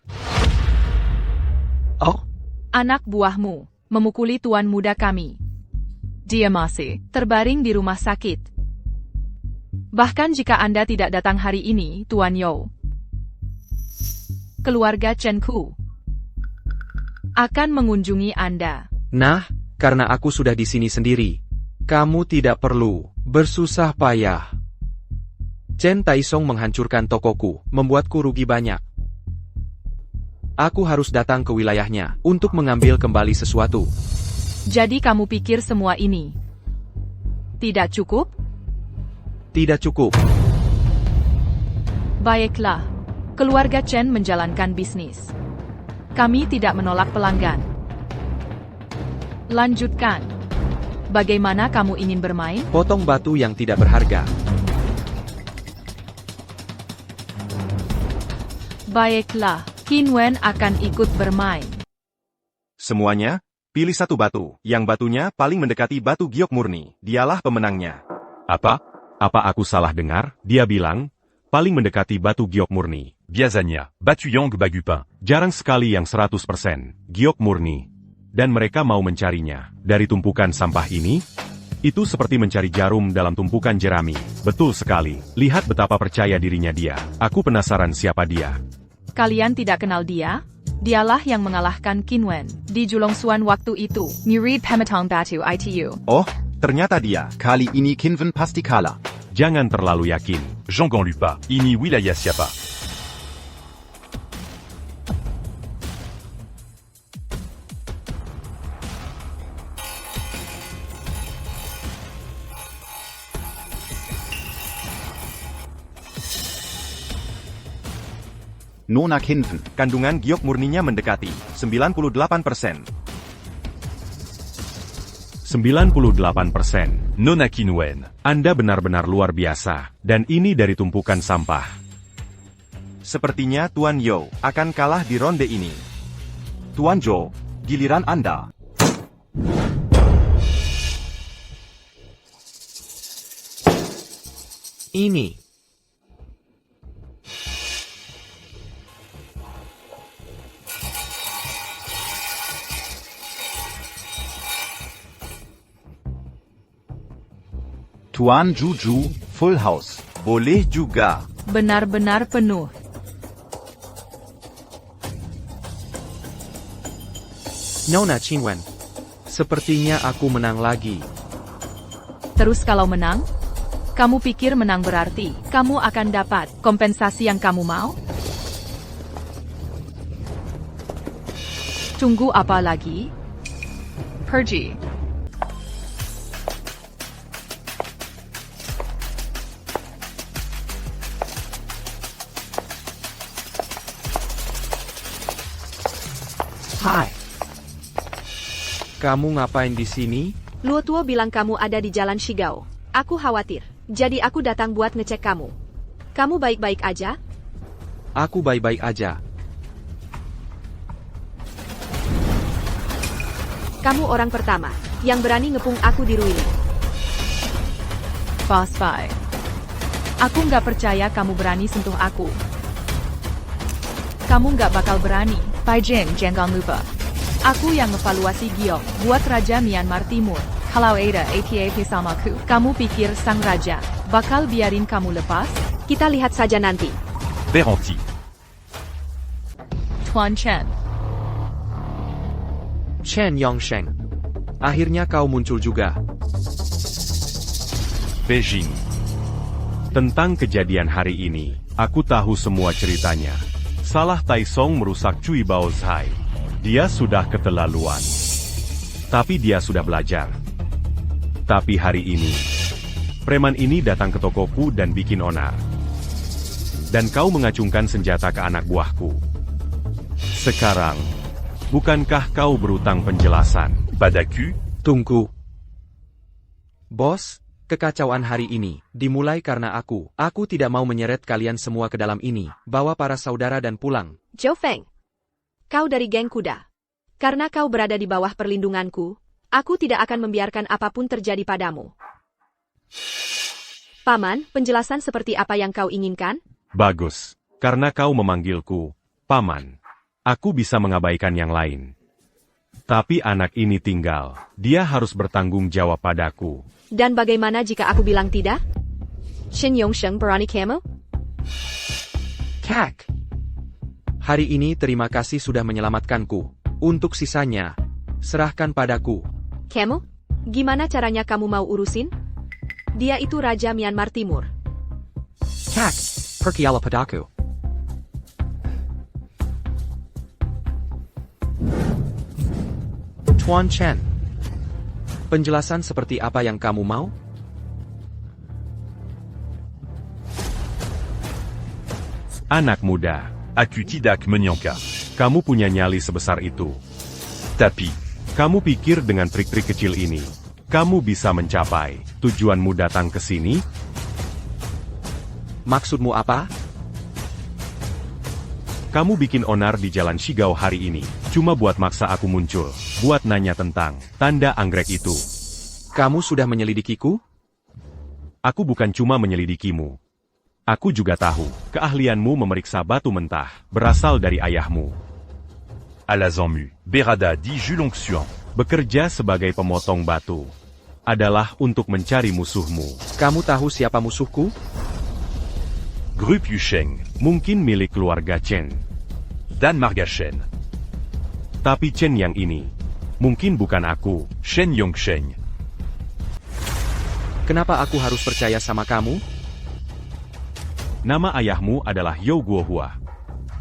Oh? Anak buahmu memukuli tuan muda kami. Dia masih terbaring di rumah sakit. Bahkan jika Anda tidak datang hari ini, Tuan Yao, keluarga Chenku akan mengunjungi Anda. Nah, karena aku sudah di sini sendiri, kamu tidak perlu bersusah payah. Chen Taisong menghancurkan tokoku, membuatku rugi banyak. Aku harus datang ke wilayahnya untuk mengambil kembali sesuatu. Jadi kamu pikir semua ini tidak cukup? Tidak cukup. Baiklah, keluarga Chen menjalankan bisnis. Kami tidak menolak pelanggan. Lanjutkan. Bagaimana kamu ingin bermain? Potong batu yang tidak berharga. Baiklah, Qin Wen akan ikut bermain. Semuanya, pilih satu batu. Yang batunya paling mendekati batu giok murni. Dialah pemenangnya. Apa? Apa aku salah dengar? Dia bilang, paling mendekati batu giok murni. Biasanya, batu yang bagupin. Jarang sekali yang 100% giok murni. Dan mereka mau mencarinya. Dari tumpukan sampah ini, itu seperti mencari jarum dalam tumpukan jerami. Betul sekali. Lihat betapa percaya dirinya dia. Aku penasaran siapa dia. Kalian tidak kenal dia? Dialah yang mengalahkan Qin Wen di Julongsuan waktu itu. Murid Pematang Batu ITU. Oh, ternyata dia. Kali ini Kinven pasti kalah. Jangan terlalu yakin. Jangan lupa, ini wilayah siapa? Nona Kinven. Kandungan giok murninya mendekati 98%. 98%. Nona Kinwen. Anda benar-benar luar biasa, dan ini dari tumpukan sampah. Sepertinya Tuan Yo akan kalah di ronde ini. Tuan Zhou, giliran Anda. Ini. Tuan Juju, Full House. Boleh juga. Benar-benar penuh. Nona Qinwen. Sepertinya aku menang lagi. Terus kalau menang? Kamu pikir menang berarti kamu akan dapat kompensasi yang kamu mau? Tunggu apa lagi? Pergi. Hai. Kamu ngapain di sini? Luo Tuo bilang kamu ada di Jalan Shigao. Aku khawatir. Jadi aku datang buat ngecek kamu. Kamu baik-baik aja? Aku baik-baik aja. Kamu orang pertama yang berani ngepung aku di ruin. Fast Five. Aku nggak percaya kamu berani sentuh aku. Kamu nggak bakal berani. Pai Jing, jangan lupa. Aku yang evaluasi giok buat Raja Myanmar Timur. Kalau ada apa-apa samaku, kamu pikir sang raja bakal biarin kamu lepas? Kita lihat saja nanti. Beranti. Tuan Chen. Chen Yongsheng. Akhirnya kau muncul juga. Beijing. Tentang kejadian hari ini, aku tahu semua ceritanya. Salah Taisong merusak Cui Baozhai. Dia sudah keterlaluan. Tapi dia sudah belajar. Tapi hari ini, preman ini datang ke tokoku dan bikin onar. Dan kau mengacungkan senjata ke anak buahku. Sekarang, bukankah kau berutang penjelasan? Badaku. Tunggu. Bos, kekacauan hari ini dimulai karena aku. Aku tidak mau menyeret kalian semua ke dalam ini. Bawa para saudara dan pulang. Zhou Feng. Kau dari geng kuda. Karena kau berada di bawah perlindunganku, aku tidak akan membiarkan apapun terjadi padamu. Paman, penjelasan seperti apa yang kau inginkan? Bagus. Karena kau memanggilku, Paman. Aku bisa mengabaikan yang lain. Tapi anak ini tinggal. Dia harus bertanggung jawab padaku. Dan bagaimana jika aku bilang tidak? Shen Yongsheng berani kamu? Kak. Hari ini terima kasih sudah menyelamatkanku. Untuk sisanya, serahkan padaku. Kamu? Gimana caranya kamu mau urusin? Dia itu Raja Myanmar Timur. Kak, pergilah padaku. Tuan Chen. Penjelasan seperti apa yang kamu mau? Anak muda. Aku tidak menyangka. Kamu punya nyali sebesar itu. Tapi, Kamu pikir dengan trik-trik kecil ini, kamu bisa mencapai tujuanmu datang ke sini? Maksudmu apa? Kamu bikin onar di Jalan Shigao hari ini, cuma buat maksa aku muncul, buat nanya tentang tanda anggrek itu. Kamu sudah menyelidikiku? Aku bukan cuma menyelidikimu. Aku juga tahu, keahlianmu memeriksa batu mentah, berasal dari ayahmu. Alazanmu, Berada di Julongxuan. Bekerja sebagai pemotong batu. Adalah untuk mencari musuhmu. Kamu tahu siapa musuhku? Grup Yusheng. Mungkin milik keluarga Chen. Dan Marga Shen. Tapi Chen yang ini, mungkin bukan aku. Shen Yongsheng. Kenapa aku harus percaya sama kamu? Nama ayahmu adalah You Guohua.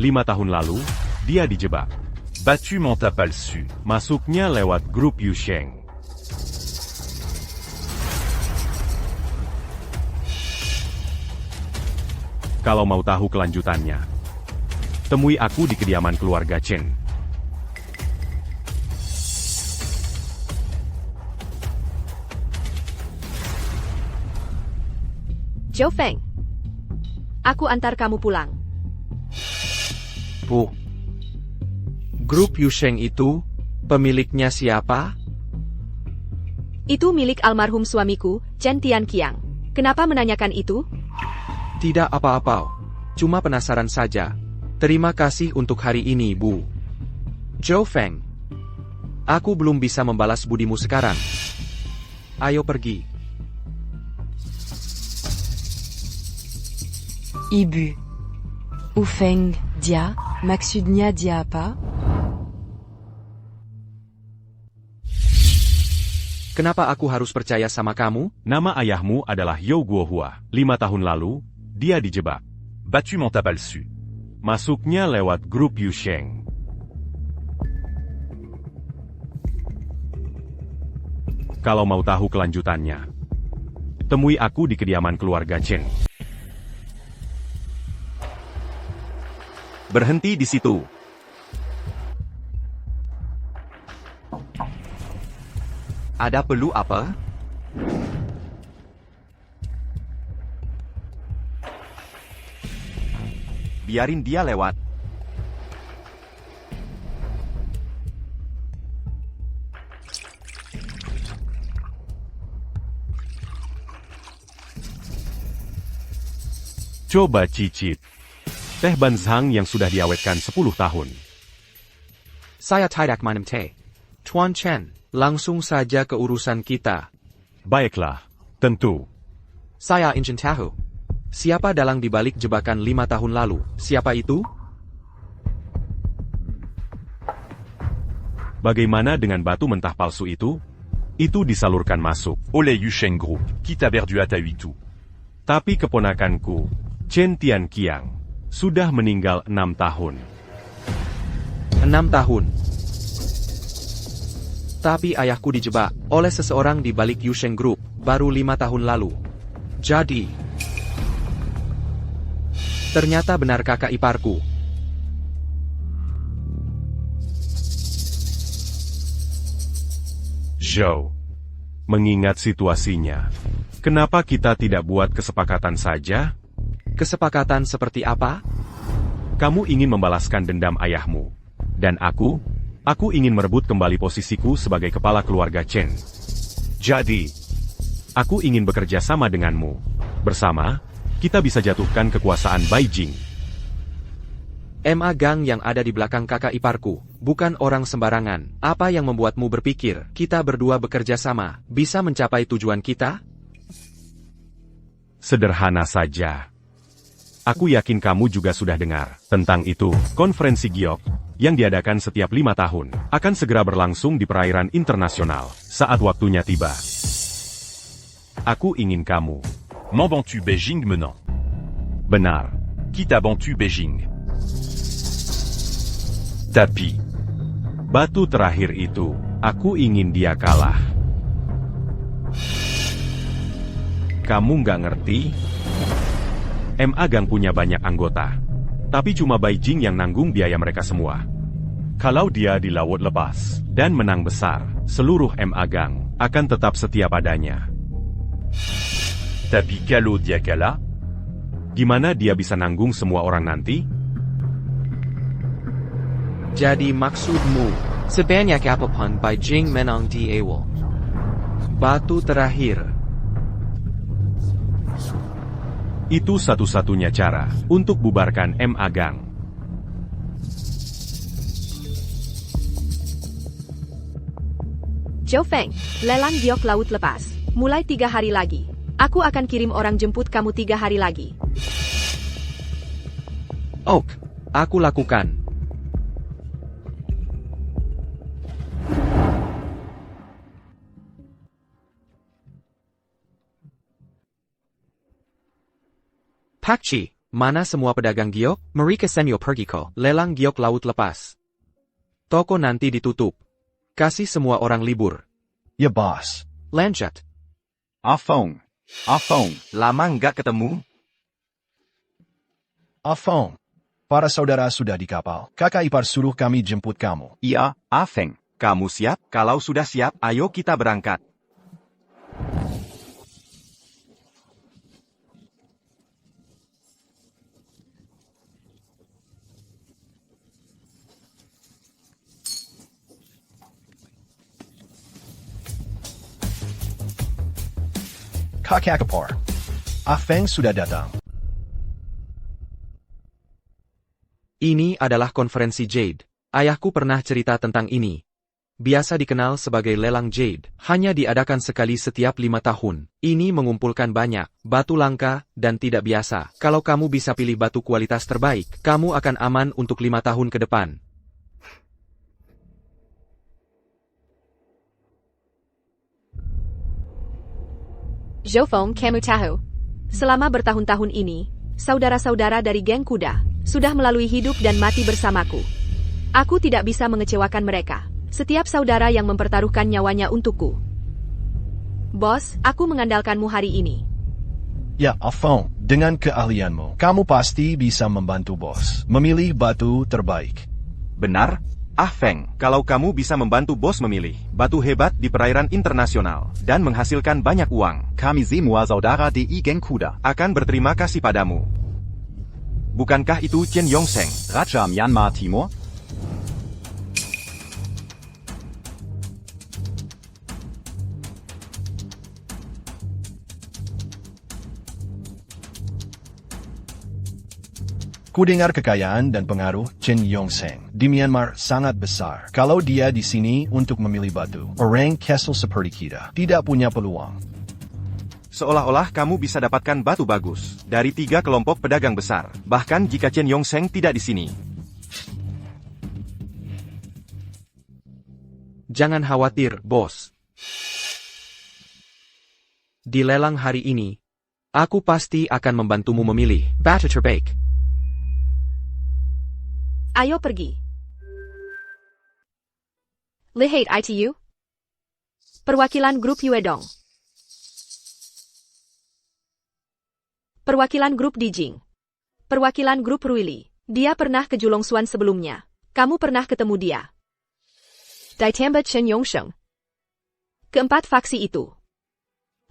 5 tahun lalu, dia dijebak. Battu menta palsu. Masuknya lewat grup Yusheng. Kalau mau tahu kelanjutannya, Temui aku di kediaman keluarga Chen. Zhou Feng. Aku antar kamu pulang. Bu. Grup Yusheng itu, pemiliknya siapa? Itu milik almarhum suamiku, Chen Tianqiang. Kenapa menanyakan itu? Tidak apa-apa. Cuma penasaran saja. Terima kasih untuk hari ini, Bu. Zhou Feng. Aku belum bisa membalas budimu sekarang. Ayo pergi. Ibu. Ufeng dia, maksudnya dia apa? Kenapa aku harus percaya sama kamu? Nama ayahmu adalah You Guohua. 5 tahun lalu, dia dijebak. Battu mon tapalsu. Masuknya lewat grup Yusheng. Kalau mau tahu kelanjutannya, temui aku di kediaman keluarga Chen. Berhenti di situ. Ada perlu apa? Biarin dia lewat. Coba cicip. Teh Banzhang yang sudah diawetkan 10 tahun. Saya tidak minum teh. Tuan Chen, langsung saja ke urusan kita. Baiklah, tentu. Saya ingin tahu. Siapa dalang dibalik jebakan 5 tahun lalu? Siapa itu? Bagaimana dengan batu mentah palsu itu? Itu disalurkan masuk. Olé Yusheng Group, qui t'a perdu à ta huitou. Tapi keponakanku, Chen Tianqiang, sudah meninggal 6 tahun. 6 tahun. Tapi ayahku dijebak oleh seseorang di balik Yusheng Group baru 5 tahun lalu. Jadi, ternyata benar kakak iparku. Zhou, mengingat situasinya, kenapa kita tidak buat kesepakatan saja? Kesepakatan seperti apa? Kamu ingin membalaskan dendam ayahmu. Dan aku ingin merebut kembali posisiku sebagai kepala keluarga Chen. Jadi, aku ingin bekerja sama denganmu. Bersama, kita bisa jatuhkan kekuasaan Beijing. Ma Gang yang ada di belakang kakak iparku, bukan orang sembarangan. Apa yang membuatmu berpikir, kita berdua bekerja sama, bisa mencapai tujuan kita? Sederhana saja. Aku yakin kamu juga sudah dengar tentang itu. Konferensi Giok, yang diadakan setiap 5 tahun, akan segera berlangsung di perairan internasional, saat waktunya tiba. Aku ingin kamu. M'en bantu Beijing menant. Benar. Qui t'a bantu Beijing? Tapi, batu terakhir itu, aku ingin dia kalah. Kamu nggak ngerti? Ma Gang punya banyak anggota. Tapi cuma Beijing yang nanggung biaya mereka semua. Kalau dia di laut lepas, dan menang besar, seluruh Ma Gang akan tetap setia padanya. Tapi kalau dia kalah? Gimana dia bisa nanggung semua orang nanti? Jadi maksudmu, sebanyak apapun Beijing menang di awal. Batu terakhir. Itu satu-satunya cara untuk bubarkan Ma Gang. Zhou Feng, lelang giok laut lepas. Mulai 3 hari lagi. Aku akan kirim orang jemput kamu 3 hari lagi. Ok, aku lakukan. Pakci, mana semua pedagang giok? Mereka senyo pergi ke lelang giok laut lepas. Toko nanti ditutup. Kasih semua orang libur. Ya, bos. Lanjut. Afong. Lama nggak ketemu? Afong. Para saudara sudah di kapal. Kakak ipar suruh kami jemput kamu. Iya, Ah Feng. Kamu siap? Kalau sudah siap, ayo kita berangkat. Kakak ipar. Ah Feng sudah datang. Ini adalah konferensi Jade. Ayahku pernah cerita tentang ini. Biasa dikenal sebagai lelang Jade. Hanya diadakan sekali setiap 5 tahun. Ini mengumpulkan banyak batu langka dan tidak biasa. Kalau kamu bisa pilih batu kualitas terbaik, kamu akan aman untuk 5 tahun ke depan. Zhofeng kamu tahu. Selama bertahun-tahun ini, saudara-saudara dari geng kuda sudah melalui hidup dan mati bersamaku. Aku tidak bisa mengecewakan mereka. Setiap saudara yang mempertaruhkan nyawanya untukku. Bos, aku mengandalkanmu hari ini. Ya, Ah Feng, dengan keahlianmu, kamu pasti bisa membantu bos memilih batu terbaik. Benar? Ah Feng, kalau kamu bisa membantu bos memilih batu hebat di perairan internasional dan menghasilkan banyak uang, Kami semua saudara DI Geng Kuda. akan berterima kasih padamu. Bukankah itu Chen Yongseng? Raja Myanmar Timur? Kudengar kekayaan dan pengaruh Chen Yongseng di Myanmar sangat besar. Kalau dia di sini untuk memilih batu, orang Kessel seperti kita tidak punya peluang. Seolah-olah kamu bisa dapatkan batu bagus dari 3 kelompok pedagang besar, bahkan jika Chen Yongseng tidak di sini. Jangan khawatir, bos. Di lelang hari ini, aku pasti akan membantumu memilih batu terbaik. Ayo pergi. Lihat ITU. Perwakilan grup Yuedong. Perwakilan grup Dijing. Perwakilan grup Ruili. Dia pernah ke Julong Suan sebelumnya. Kamu pernah ketemu dia. Ditambah Chen Yongsheng. Keempat faksi itu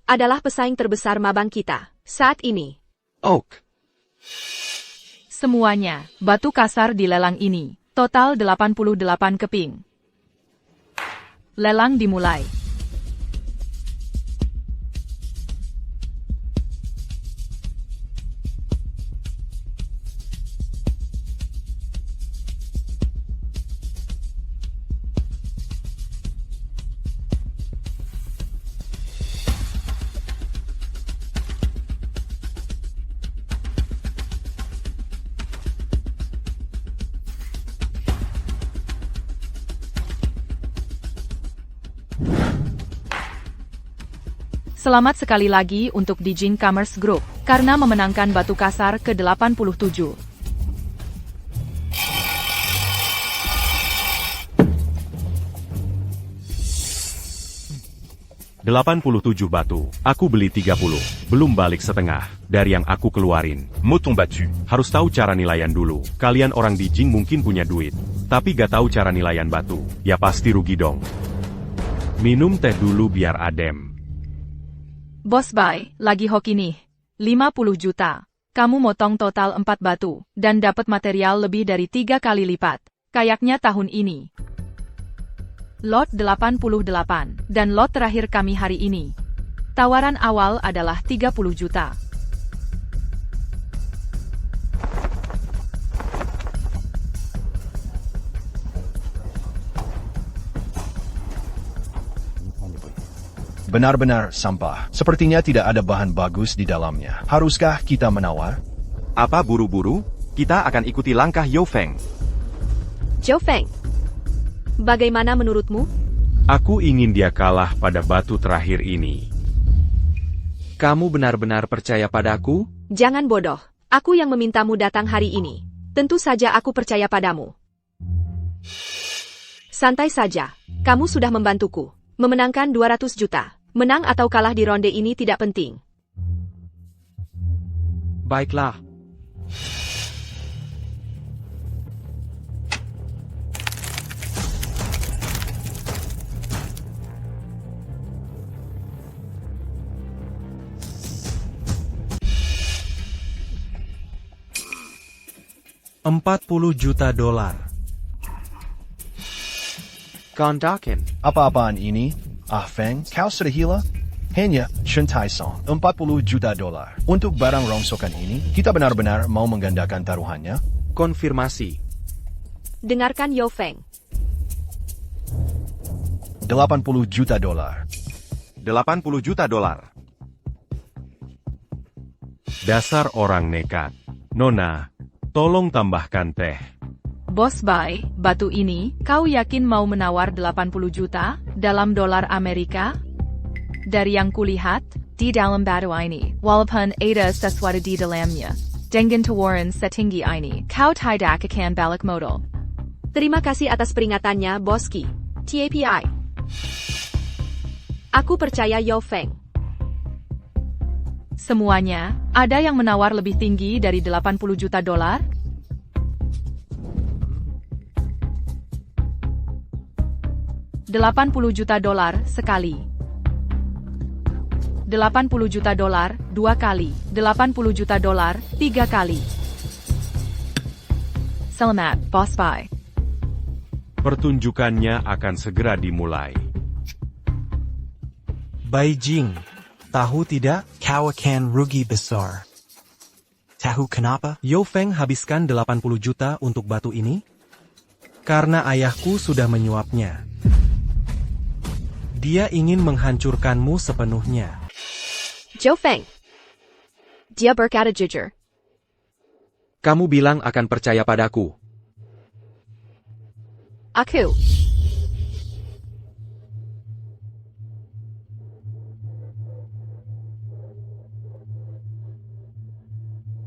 adalah pesaing terbesar mabang kita saat ini. Oak. Semuanya, batu kasar di lelang ini. Total 88 keping. Lelang dimulai. Selamat sekali lagi untuk Dijing Commerce Group, karena memenangkan batu kasar ke-87. $87 batu. Aku beli 30. Belum balik setengah dari yang aku keluarin. Mouton battu. Harus tahu cara nilaian dulu. Kalian orang Dijing mungkin punya duit, tapi gak tahu cara nilaian batu. Ya pasti rugi dong. Minum teh dulu biar adem. Bos Bai, lagi hoki nih. 50 juta. Kamu motong total 4 batu, dan dapat material lebih dari 3 kali lipat. Kayaknya tahun ini. Lot 88, dan lot terakhir kami hari ini. Tawaran awal adalah 30 juta. Benar-benar sampah. Sepertinya tidak ada bahan bagus di dalamnya. Haruskah kita menawar? Apa buru-buru? Kita akan ikuti langkah Yo Feng. Zhou Feng, bagaimana menurutmu? Aku ingin dia kalah pada batu terakhir ini. Kamu benar-benar percaya padaku? Jangan bodoh. Aku yang memintamu datang hari ini. Tentu saja aku percaya padamu. Santai saja. Kamu sudah membantuku memenangkan 200 juta. Menang atau kalah di ronde ini tidak penting. Baiklah. $40 juta. Gondakan. Apa-apaan ini? Ah Feng, kau sudah gila? Hanya Shentai Song, $40 juta. Untuk barang rongsokan ini, kita benar-benar mau menggandakan taruhannya? Konfirmasi. Dengarkan Yo Feng. $80 juta. $80 juta. Dasar orang nekat. Nona, tolong tambahkan teh. Bos Bai, batu ini, kau yakin mau menawar 80 juta dalam dolar Amerika? Dari yang kulihat, di dalam batu ini, walaupun ada sesuatu di dalamnya, dengan tawaran setinggi ini, kau tidak akan balik modal. Terima kasih atas peringatannya, Boski. TAPI. Aku percaya Yo Feng. Semuanya, ada yang menawar lebih tinggi dari 80 juta dolar? $80 juta sekali. $80 juta 2 kali. $80 juta 3 kali. Selamat, Bos Bai. Pertunjukannya akan segera dimulai. Beijing, tahu tidak? Kau akan rugi besar. Tahu kenapa? Yo Feng habiskan 80 juta untuk batu ini? Karena ayahku sudah menyuapnya. Dia ingin menghancurkanmu sepenuhnya. Jo Feng. Dia berkata jujur. Kamu bilang akan percaya padaku. Aku.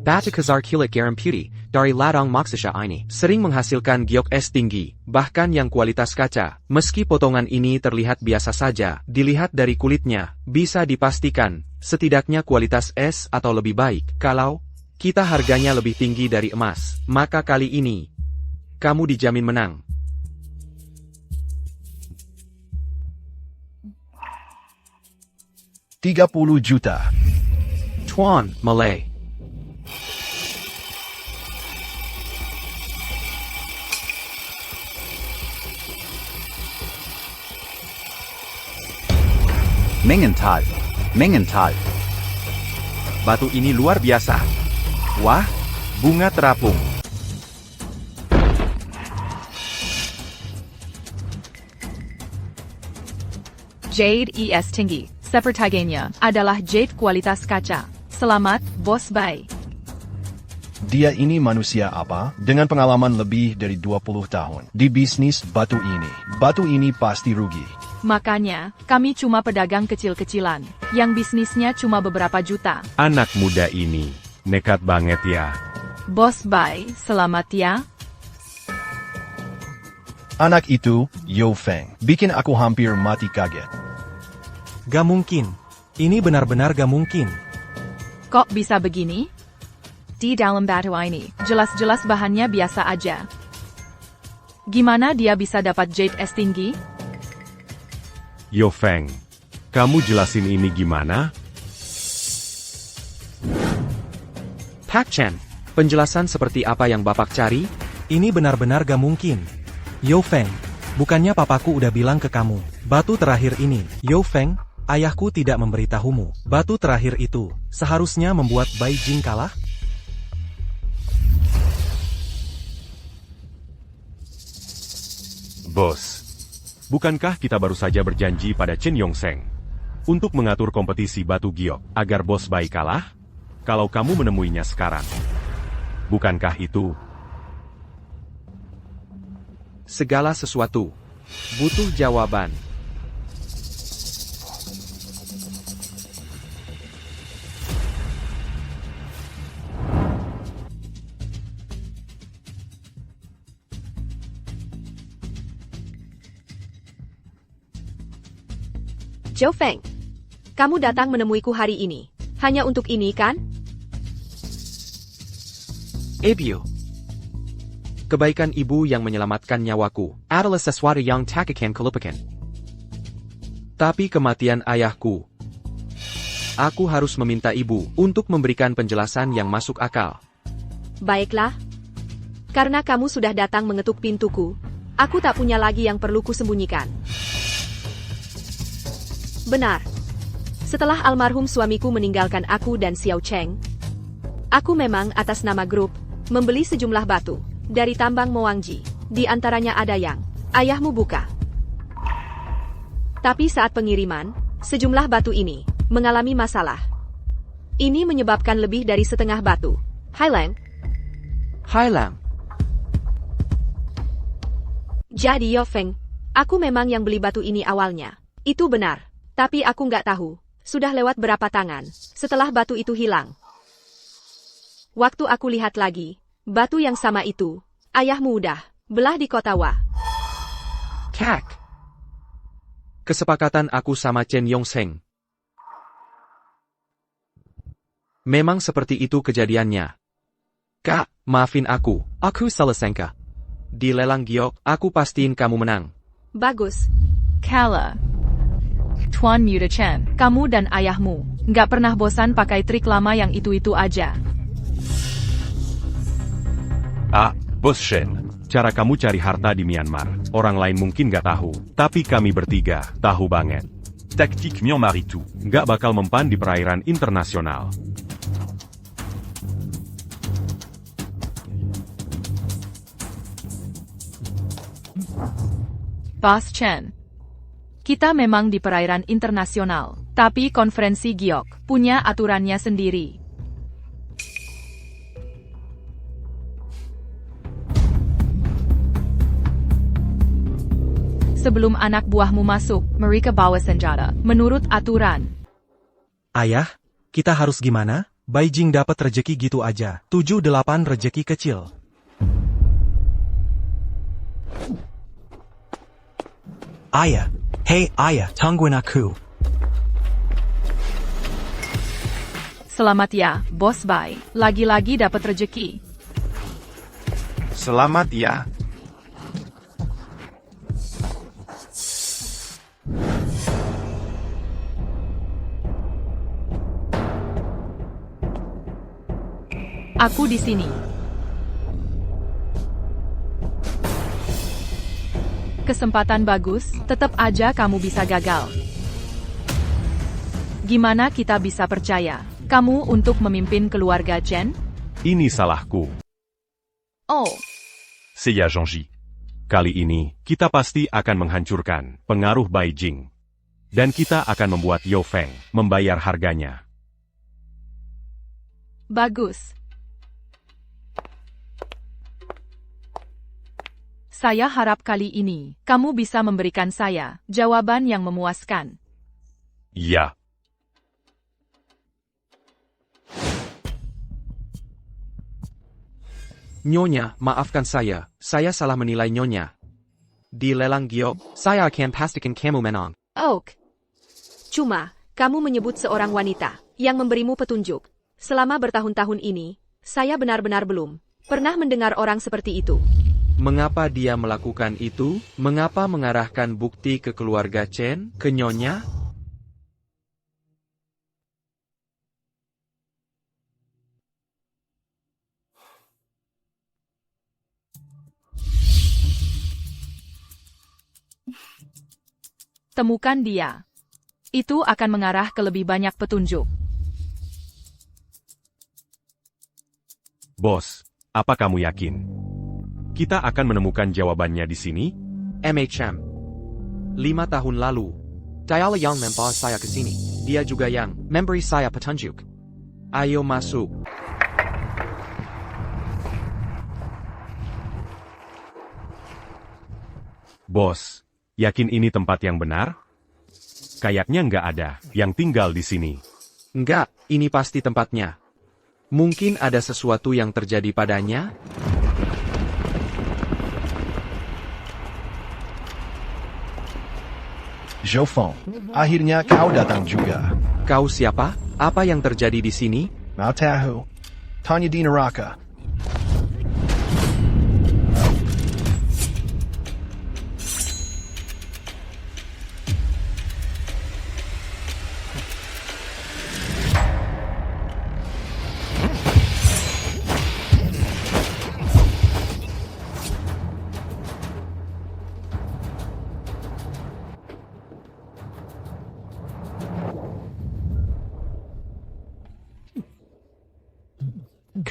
Batu Khazar Kilik Garam Putih dari ladang maksasya ini sering menghasilkan giok es tinggi, bahkan yang kualitas kaca. Meski potongan ini terlihat biasa saja, dilihat dari kulitnya, bisa dipastikan, setidaknya kualitas es atau lebih baik. Kalau kita harganya lebih tinggi dari emas, maka kali ini, kamu dijamin menang. $30 juta. Tuan, Malay. Mengental. Mengental. Batu ini luar biasa. Wah, bunga terapung. Jade es tinggi, sepertiganya, adalah jade kualitas kaca. Selamat, Bos Bai. Dia ini manusia apa? Dengan pengalaman lebih dari 20 tahun di bisnis batu ini. Batu ini pasti rugi. Makanya, kami cuma pedagang kecil-kecilan, yang bisnisnya cuma beberapa juta. Anak muda ini, nekat banget ya. Bos Bai, selamat ya. Anak itu, Yo Feng, bikin aku hampir mati kaget. Gak mungkin. Ini benar-benar gak mungkin. Kok bisa begini? Di dalam batu ini, jelas-jelas bahannya biasa aja. Gimana dia bisa dapat jade es tinggi? Yo Feng, kamu jelasin ini gimana? Pak Chen, penjelasan seperti apa yang Bapak cari? Ini benar-benar gak mungkin. Yo Feng, bukannya papaku udah bilang ke kamu, batu terakhir ini. Yo Feng, ayahku tidak memberitahumu. Batu terakhir itu, seharusnya membuat Beijing kalah? Bos, bukankah kita baru saja berjanji pada Chen Yongseng untuk mengatur kompetisi batu giok agar Bos Bai kalah? Kalau kamu menemuinya sekarang, bukankah itu? Segala sesuatu butuh jawaban. Jo Feng, kamu datang menemuiku hari ini. Hanya untuk ini, kan? Ibu. Kebaikan ibu yang menyelamatkan nyawaku adalah sesuatu yang tak akan kulupakan. Tapi kematian ayahku. Aku harus meminta ibu untuk memberikan penjelasan yang masuk akal. Baiklah. Karena kamu sudah datang mengetuk pintuku, aku tak punya lagi yang perlu kusembunyikan. Benar. Setelah almarhum suamiku meninggalkan aku dan Xiao Cheng, aku memang atas nama grup, membeli sejumlah batu dari tambang Moangji. Di antaranya ada yang ayahmu buka. Tapi saat pengiriman, sejumlah batu ini mengalami masalah. Ini menyebabkan lebih dari setengah batu. Hailang. Jadi Yofeng, aku memang yang beli batu ini awalnya. Itu benar. Tapi aku nggak tahu, sudah lewat berapa tangan setelah batu itu hilang. Waktu aku lihat lagi, batu yang sama itu, ayahmu udah belah di kota Wa. Kak. Kesepakatan aku sama Chen Yongsheng. Memang seperti itu kejadiannya. Kak, maafin aku salah sangka. Di lelang giok, aku pastiin kamu menang. Bagus. Kala. Tuan Muda Chen, kamu dan ayahmu nggak pernah bosan pakai trik lama yang itu-itu aja. Ah, Bos Shen. Cara kamu cari harta di Myanmar, orang lain mungkin nggak tahu, tapi kami bertiga tahu banget. Taktik Myanmar itu. Nggak bakal mempan di perairan internasional. Boss Chen. Kita memang di perairan internasional, tapi konferensi giok punya aturannya sendiri. Sebelum anak buahmu masuk, mereka bawa senjata, menurut aturan. Ayah, kita harus gimana? Beijing dapat rejeki gitu aja. 7-8 rejeki kecil. Ayah. Hey ayah, tungguin aku. Selamat ya, Bos Bai. Lagi-lagi dapat rejeki. Selamat ya. Aku di sini. Kesempatan bagus, tetap aja kamu bisa gagal. Gimana kita bisa percaya kamu untuk memimpin keluarga Chen? Ini salahku. Oh, C'est ya Zhongji. Kali ini, kita pasti akan menghancurkan pengaruh Beijing. Dan kita akan membuat Yao Feng membayar harganya. bagus. Saya harap kali ini kamu bisa memberikan saya jawaban yang memuaskan. Ya. Nyonya, maafkan saya salah menilai Nyonya. Di lelang giok, saya akan pastikan kamu menang. Oak. Cuma, kamu menyebut seorang wanita yang memberimu petunjuk. Selama bertahun-tahun ini, saya benar-benar belum pernah mendengar orang seperti itu. Mengapa dia melakukan itu? Mengapa mengarahkan bukti ke keluarga Chen, ke Nyonya? Temukan dia. Itu akan mengarah ke lebih banyak petunjuk. Bos, apa kamu yakin? Kita akan menemukan jawabannya di sini? MHM. 5 tahun lalu, Diala yang membawa saya ke sini. Dia juga yang memberi saya petunjuk. Ayo masuk. Bos, yakin ini tempat yang benar? Kayaknya nggak ada yang tinggal di sini. Enggak, ini pasti tempatnya. Mungkin ada sesuatu yang terjadi padanya? Zhou Feng, akhirnya kau datang juga. Kau siapa? Apa yang terjadi di sini? Mau tahu? Tanya di neraka.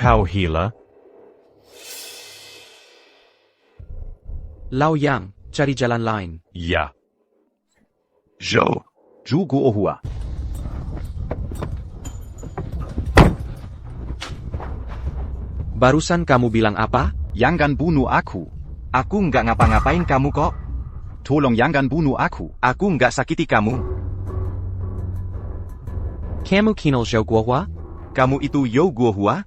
Kau hila? Lao Yang, cari jalan lain. Ya. Zhou. Zhu Guohua. Barusan kamu bilang apa? Jangan bunuh aku. Aku nggak ngapa-ngapain kamu kok. Tolong jangan bunuh aku. Aku nggak sakiti kamu. Kamu kenal Zhou Guohua? Kamu itu You Guohua?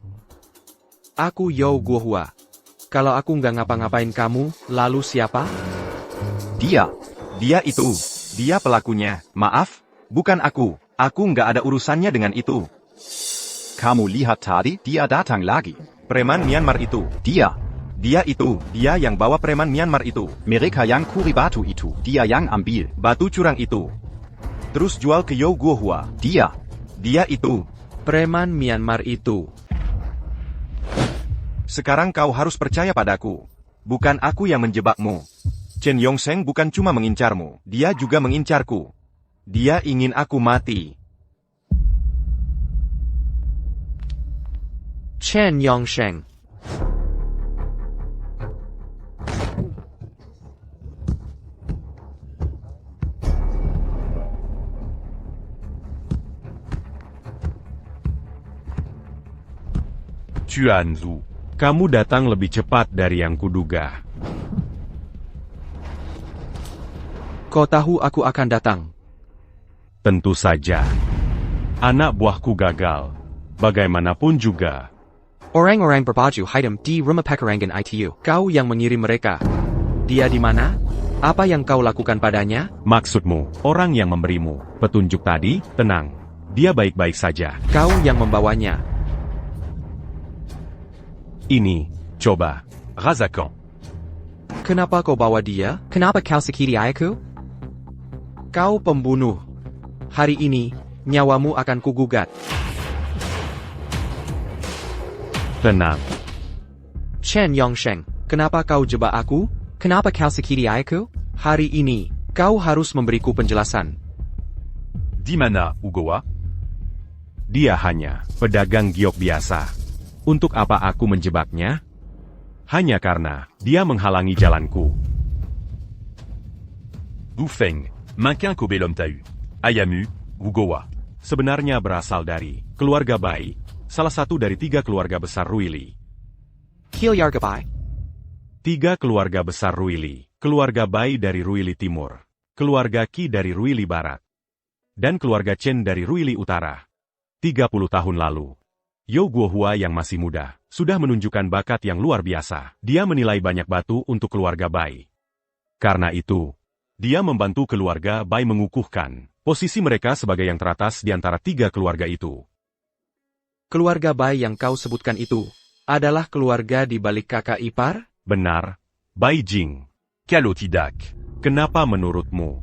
Aku You Guohua. Kalau aku nggak ngapa-ngapain kamu, lalu siapa? Dia. Dia itu. Dia pelakunya. Maaf, bukan aku. Aku nggak ada urusannya dengan itu. Kamu lihat tadi, dia datang lagi. Preman Myanmar itu. Dia. Dia itu. Dia yang bawa preman Myanmar itu. Mereka yang curi batu itu. Dia yang ambil. Batu curang itu. Terus jual ke You Guohua. Dia. Dia itu. Preman Myanmar itu. Sekarang kau harus percaya padaku. Bukan aku yang menjebakmu. Chen Yongsheng bukan cuma mengincarmu, dia juga mengincarku. Dia ingin aku mati. Chen Yongsheng. Chuanzu, kamu datang lebih cepat dari yang kuduga. Kau tahu aku akan datang. Tentu saja. Anak buahku gagal. Bagaimanapun juga. Orang-orang berbaju hitam di rumah pekarangan itu. Kau yang mengirim mereka. Dia di mana? Apa yang kau lakukan padanya? Maksudmu, orang yang memberimu petunjuk tadi, tenang. Dia baik-baik saja. Kau yang membawanya. Ini, coba. Razakan. Kenapa kau bawa dia? Kenapa kau sakiti ayahku? Kau pembunuh. Hari ini, nyawamu akan kugugat. Tenang. Chen Yongsheng, kenapa kau jebak aku? Kenapa kau sakiti ayahku? Hari ini, kau harus memberiku penjelasan. Di mana Ugowa? Dia hanya pedagang giok biasa. Untuk apa aku menjebaknya? Hanya karena dia menghalangi jalanku. Wu Feng, Mankin Kobe Lom Tau. Ayamu, Ugowa. Sebenarnya berasal dari keluarga Bai, salah satu dari 3 keluarga besar Ruili. Keluarga Bai. 3 keluarga besar Ruili, keluarga Bai dari Ruili Timur, keluarga Qi dari Ruili Barat, dan keluarga Chen dari Ruili Utara. 30 tahun lalu, You Guohua yang masih muda, sudah menunjukkan bakat yang luar biasa. Dia menilai banyak batu untuk keluarga Bai. Karena itu, dia membantu keluarga Bai mengukuhkan posisi mereka sebagai yang teratas di antara 3 keluarga itu. Keluarga Bai yang kau sebutkan itu, adalah keluarga di balik kakak ipar? Benar, Bai Jing. Kalau tidak, Kenapa menurutmu?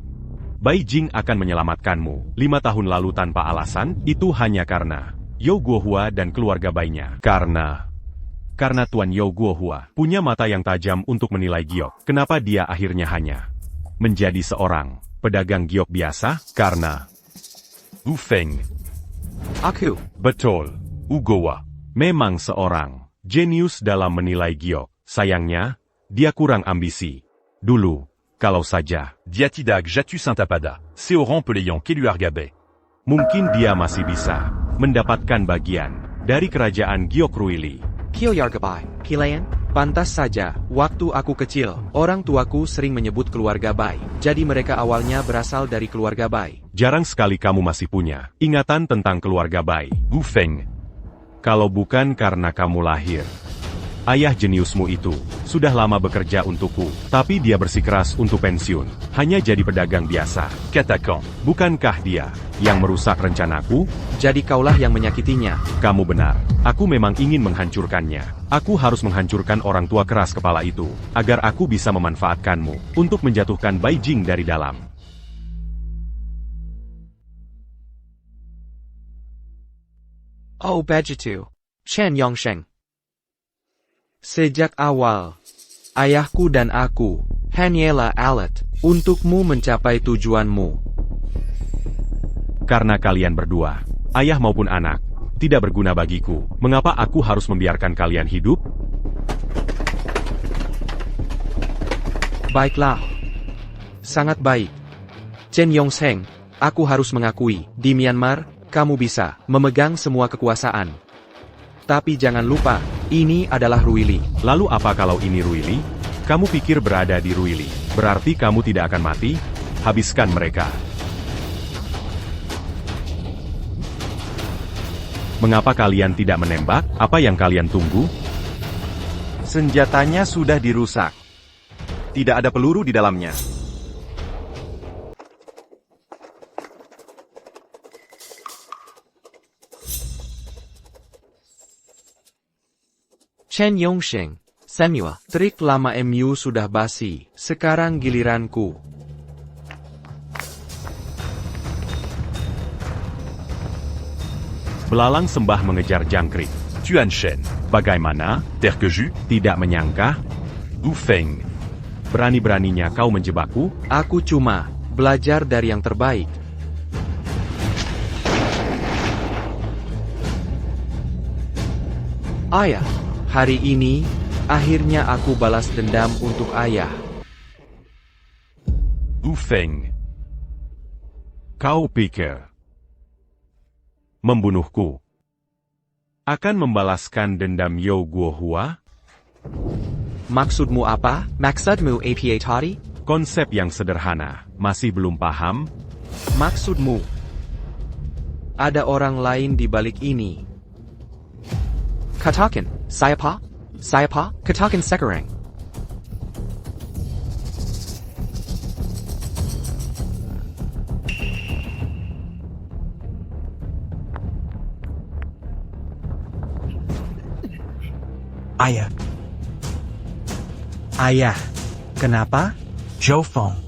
Bai Jing akan menyelamatkanmu 5 tahun lalu tanpa alasan, itu hanya karena You Guohua dan keluarga Bai-nya. Karena Tuan You Guohua punya mata yang tajam untuk menilai giok. Kenapa dia akhirnya hanya menjadi seorang pedagang giok biasa? Karena Wu Feng. Aku. Betul. Ugowa. Memang seorang jenius dalam menilai giok. Sayangnya, dia kurang ambisi. Dulu, kalau saja Dia tidak jatuh santapada. Seorang pelayan keluarga Bai. mungkin dia masih bisa mendapatkan bagian dari kerajaan Giok Ruili. Keluarga Bai. Kilayan? Pantas saja, waktu aku kecil, orang tuaku sering menyebut keluarga Bai. Jadi mereka awalnya berasal dari keluarga Bai. Jarang sekali kamu masih punya ingatan tentang keluarga Bai. Wu Feng. Kalau bukan karena kamu lahir, ayah jeniusmu itu sudah lama bekerja untukku, tapi dia bersikeras untuk pensiun, hanya jadi pedagang biasa. Katakan. Bukankah dia yang merusak rencanaku? Jadi kaulah yang menyakitinya. Kamu benar. Aku memang ingin menghancurkannya. Aku harus menghancurkan orang tua keras kepala itu, agar aku bisa memanfaatkanmu untuk menjatuhkan Bai Jing dari dalam. Oh begitu. Chen Yongsheng. Sejak awal, ayahku dan aku hanyalah alat untukmu mencapai tujuanmu. Karena kalian berdua, ayah maupun anak, tidak berguna bagiku. Mengapa aku harus membiarkan kalian hidup? Baiklah. Sangat baik. Chen Yongsheng, aku harus mengakui, di Myanmar, kamu bisa memegang semua kekuasaan. Tapi jangan lupa, ini adalah Ruili. Lalu apa kalau ini Ruili? Kamu pikir berada di Ruili, berarti kamu tidak akan mati? Habiskan mereka. Mengapa kalian tidak menembak? Apa yang kalian tunggu? Senjatanya sudah dirusak. Tidak ada peluru di dalamnya. Chen Yongsheng, Semua, trik lama MU sudah basi, sekarang giliranku. Belalang sembah mengejar jangkrik. Tuan Shen, Bagaimana? Terkeju, Tidak menyangka? Wu Feng, Berani-beraninya kau menjebakku? Aku cuma belajar dari yang terbaik. Ayah, hari ini, akhirnya aku balas dendam untuk ayah. Wu Feng, Kau pikir membunuhku akan membalaskan dendam Yo Guohua? Maksudmu apa? Maksudmu apa tadi? Konsep yang sederhana, masih belum paham? Maksudmu, ada orang lain di balik ini. Katakan, saya pa? Katakan sekarang. Ayah, Ayah, kenapa? Zhou Feng,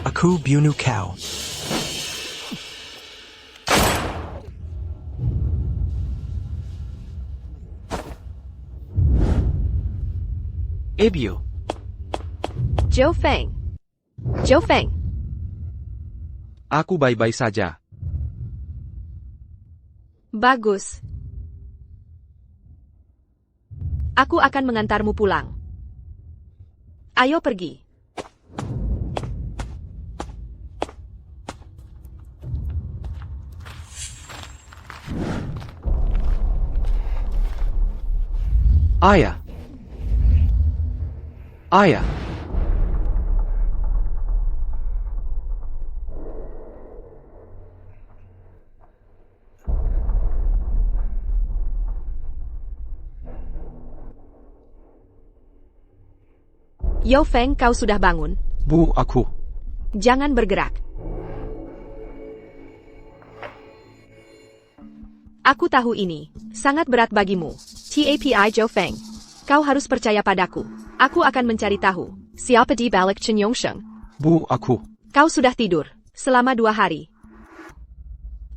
aku bunuh kau. Ibu. Zhou Feng. Zhou Feng. Aku baik-baik saja. Bagus. Aku akan mengantarmu pulang. Ayo pergi. Ayah. Ayah. Yo Feng, kau sudah bangun? Bu, aku. Jangan bergerak. Aku tahu ini sangat berat bagimu. Tapi Zhou Feng, kau harus percaya padaku. Aku akan mencari tahu siapa di balik Chen Yongsheng. Bu, aku. Kau sudah tidur selama 2 hari.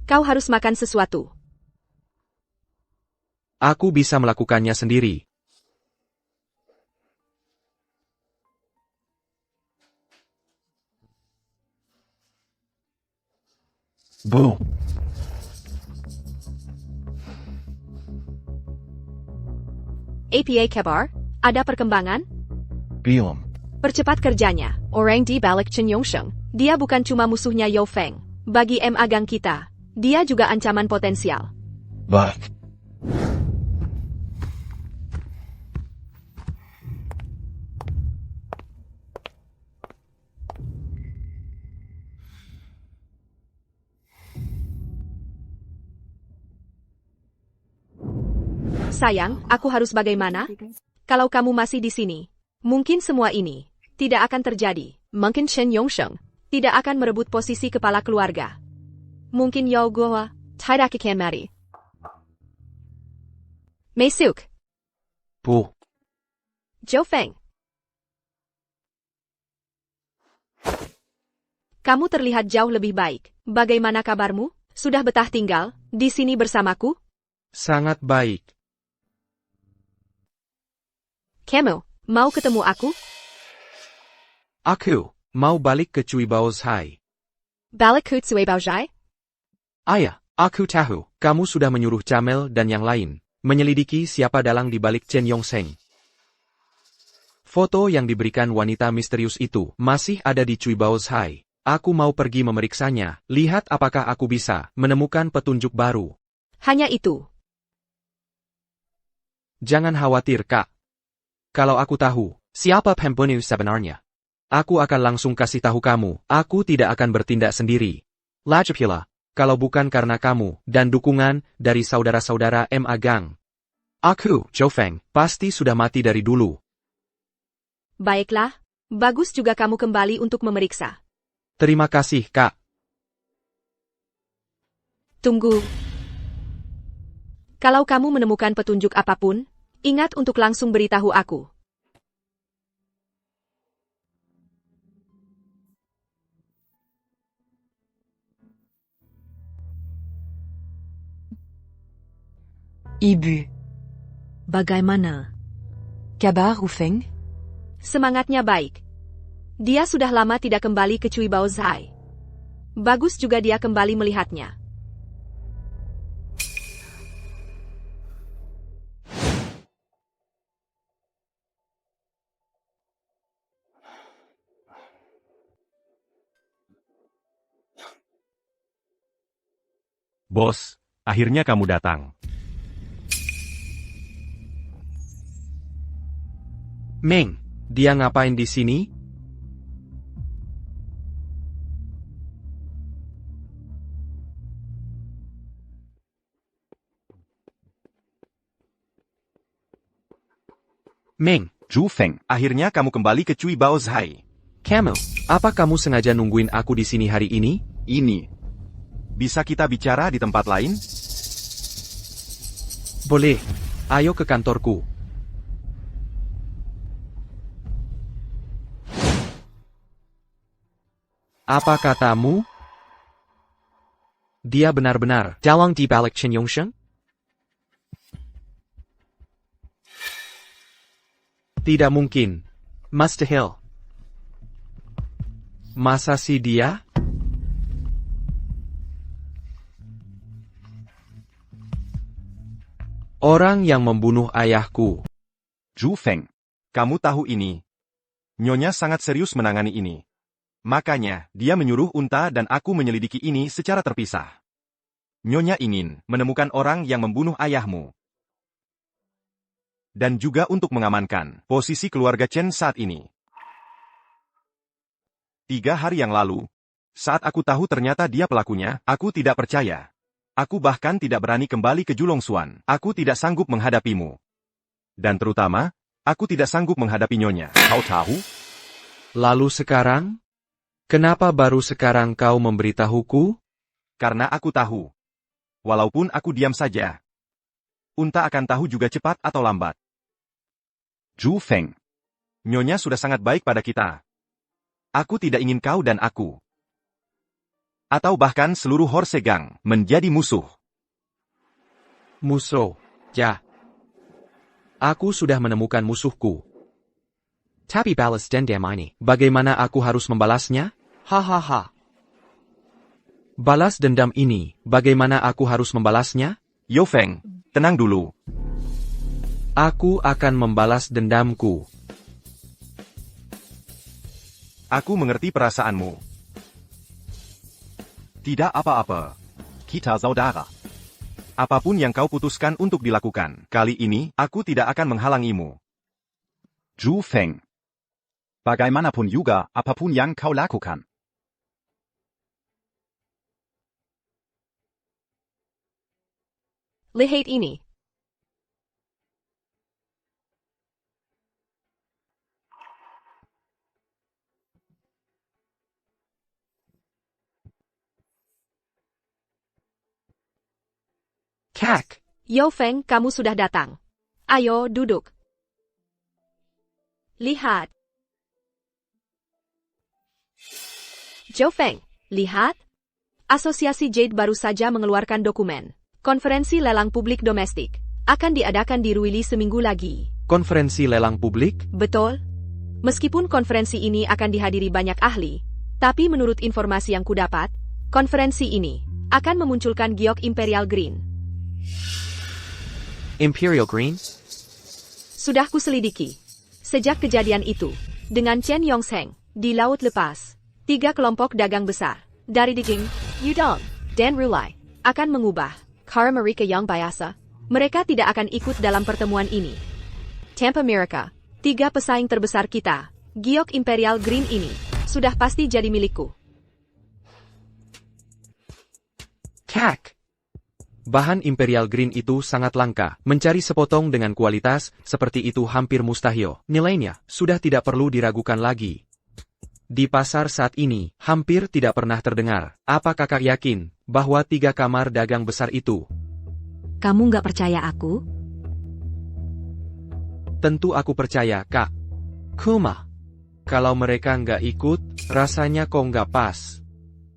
Kau harus makan sesuatu. Aku bisa melakukannya sendiri. Bu. Apa kabar? Ada perkembangan? Belum. Percepat kerjanya. Orang di balik Chen Yongsheng, dia bukan cuma musuhnya Yo Feng. Bagi agang kita, dia juga ancaman potensial. Baik. Sayang, aku harus bagaimana? Kalau kamu masih di sini, mungkin semua ini tidak akan terjadi. Mungkin Chen Yongsheng tidak akan merebut posisi kepala keluarga. Mungkin Yo Guohua tidak akan mati. Meisuk. Bu. Zhou Feng. Kamu terlihat jauh lebih baik. Bagaimana kabarmu? Sudah betah tinggal di sini bersamaku? Sangat baik. Kamu mau ketemu aku? Aku mau balik ke Cui Baozhai. Balik ke Cui Baozhai? Ayah, aku tahu, kamu sudah menyuruh Camel dan yang lain menyelidiki siapa dalang di balik Chen Yongsheng. Foto yang diberikan wanita misterius itu masih ada di Cui Bao's Hai. Aku mau pergi memeriksanya, lihat apakah aku bisa menemukan petunjuk baru. Hanya itu. Jangan khawatir, Kak. Kalau aku tahu siapa pembunuh sebenarnya, aku akan langsung kasih tahu kamu. Aku tidak akan bertindak sendiri. Lagipula, kalau bukan karena kamu dan dukungan dari saudara-saudara Ma Gang, aku, Zhou Feng, pasti sudah mati dari dulu. Baiklah, bagus juga kamu kembali untuk memeriksa. Terima kasih, Kak. Tunggu. Kalau kamu menemukan petunjuk apapun, ingat untuk langsung beritahu aku. Ibu. Bagaimana? Kabar Wu Feng? Semangatnya baik. Dia sudah lama tidak kembali ke Cui Bao's Hai. Bagus juga dia kembali melihatnya. Bos, akhirnya kamu datang. Meng, dia ngapain di sini? Meng, Zhu Feng, akhirnya kamu kembali ke Cui Bao's Hai. Camel, apa kamu sengaja nungguin aku di sini hari ini? Ini. Bisa kita bicara di tempat lain? Boleh. Ayo ke kantorku. Apa katamu? Dia benar-benar dalang di balik Chen Yongsheng? Tidak mungkin. Mustahil. Masa sih dia? Orang yang membunuh ayahku. Zhu Feng, kamu tahu ini. Nyonya sangat serius menangani ini. Makanya, dia menyuruh Unta dan aku menyelidiki ini secara terpisah. Nyonya ingin menemukan orang yang membunuh ayahmu. Dan juga untuk mengamankan posisi keluarga Chen saat ini. 3 hari yang lalu, saat aku tahu ternyata dia pelakunya, aku tidak percaya. Aku bahkan tidak berani kembali ke Julongsuan. Aku tidak sanggup menghadapimu. Dan terutama, aku tidak sanggup menghadapi Nyonya. Kau tahu? Lalu sekarang? Kenapa baru sekarang kau memberitahuku? Karena aku tahu. Walaupun aku diam saja. Unta akan tahu juga cepat atau lambat. Zhu Feng. Nyonya sudah sangat baik pada kita. Aku tidak ingin kau dan aku. Atau bahkan seluruh Horsegang menjadi musuh. Musuh, ya. Aku sudah menemukan musuhku. Tapi balas dendam ini, bagaimana aku harus membalasnya? Hahaha. Balas dendam ini, bagaimana aku harus membalasnya? Yo Feng, tenang dulu. Aku akan membalas dendamku. Aku mengerti perasaanmu. Tidak apa-apa. Kita saudara. Apapun yang kau putuskan untuk dilakukan, kali ini, aku tidak akan menghalangimu. Zhu Feng. Bagaimanapun juga, apapun yang kau lakukan. Lihat ini. Kak. Yo Feng, kamu sudah datang. Ayo, duduk. Lihat. Zhou Feng, lihat. Asosiasi Jade baru saja mengeluarkan dokumen. Konferensi lelang publik domestik. Akan diadakan di Ruili seminggu lagi. Konferensi lelang publik? Betul. Meskipun konferensi ini akan dihadiri banyak ahli, tapi menurut informasi yang kudapat, konferensi ini akan memunculkan giok Imperial Green. Imperial Green? Sudah kuselidiki. Sejak kejadian itu, dengan Chen Yongsheng, di Laut Lepas, 3 kelompok dagang besar, dari Dijing, Yudong, dan Rulai, akan mengubah cara mereka yang biasa. Mereka tidak akan ikut dalam pertemuan ini. Tanpa mereka, 3 pesaing terbesar kita, giok Imperial Green ini, sudah pasti jadi milikku. Kak! Bahan Imperial Green itu sangat langka. Mencari sepotong dengan kualitas seperti itu hampir mustahil. Nilainya sudah tidak perlu diragukan lagi. Di pasar saat ini, hampir tidak pernah terdengar. Apa kakak yakin bahwa 3 kamar dagang besar itu? Kamu nggak percaya aku? Tentu aku percaya, Kak. Kuma. Kalau mereka nggak ikut, rasanya kok nggak pas.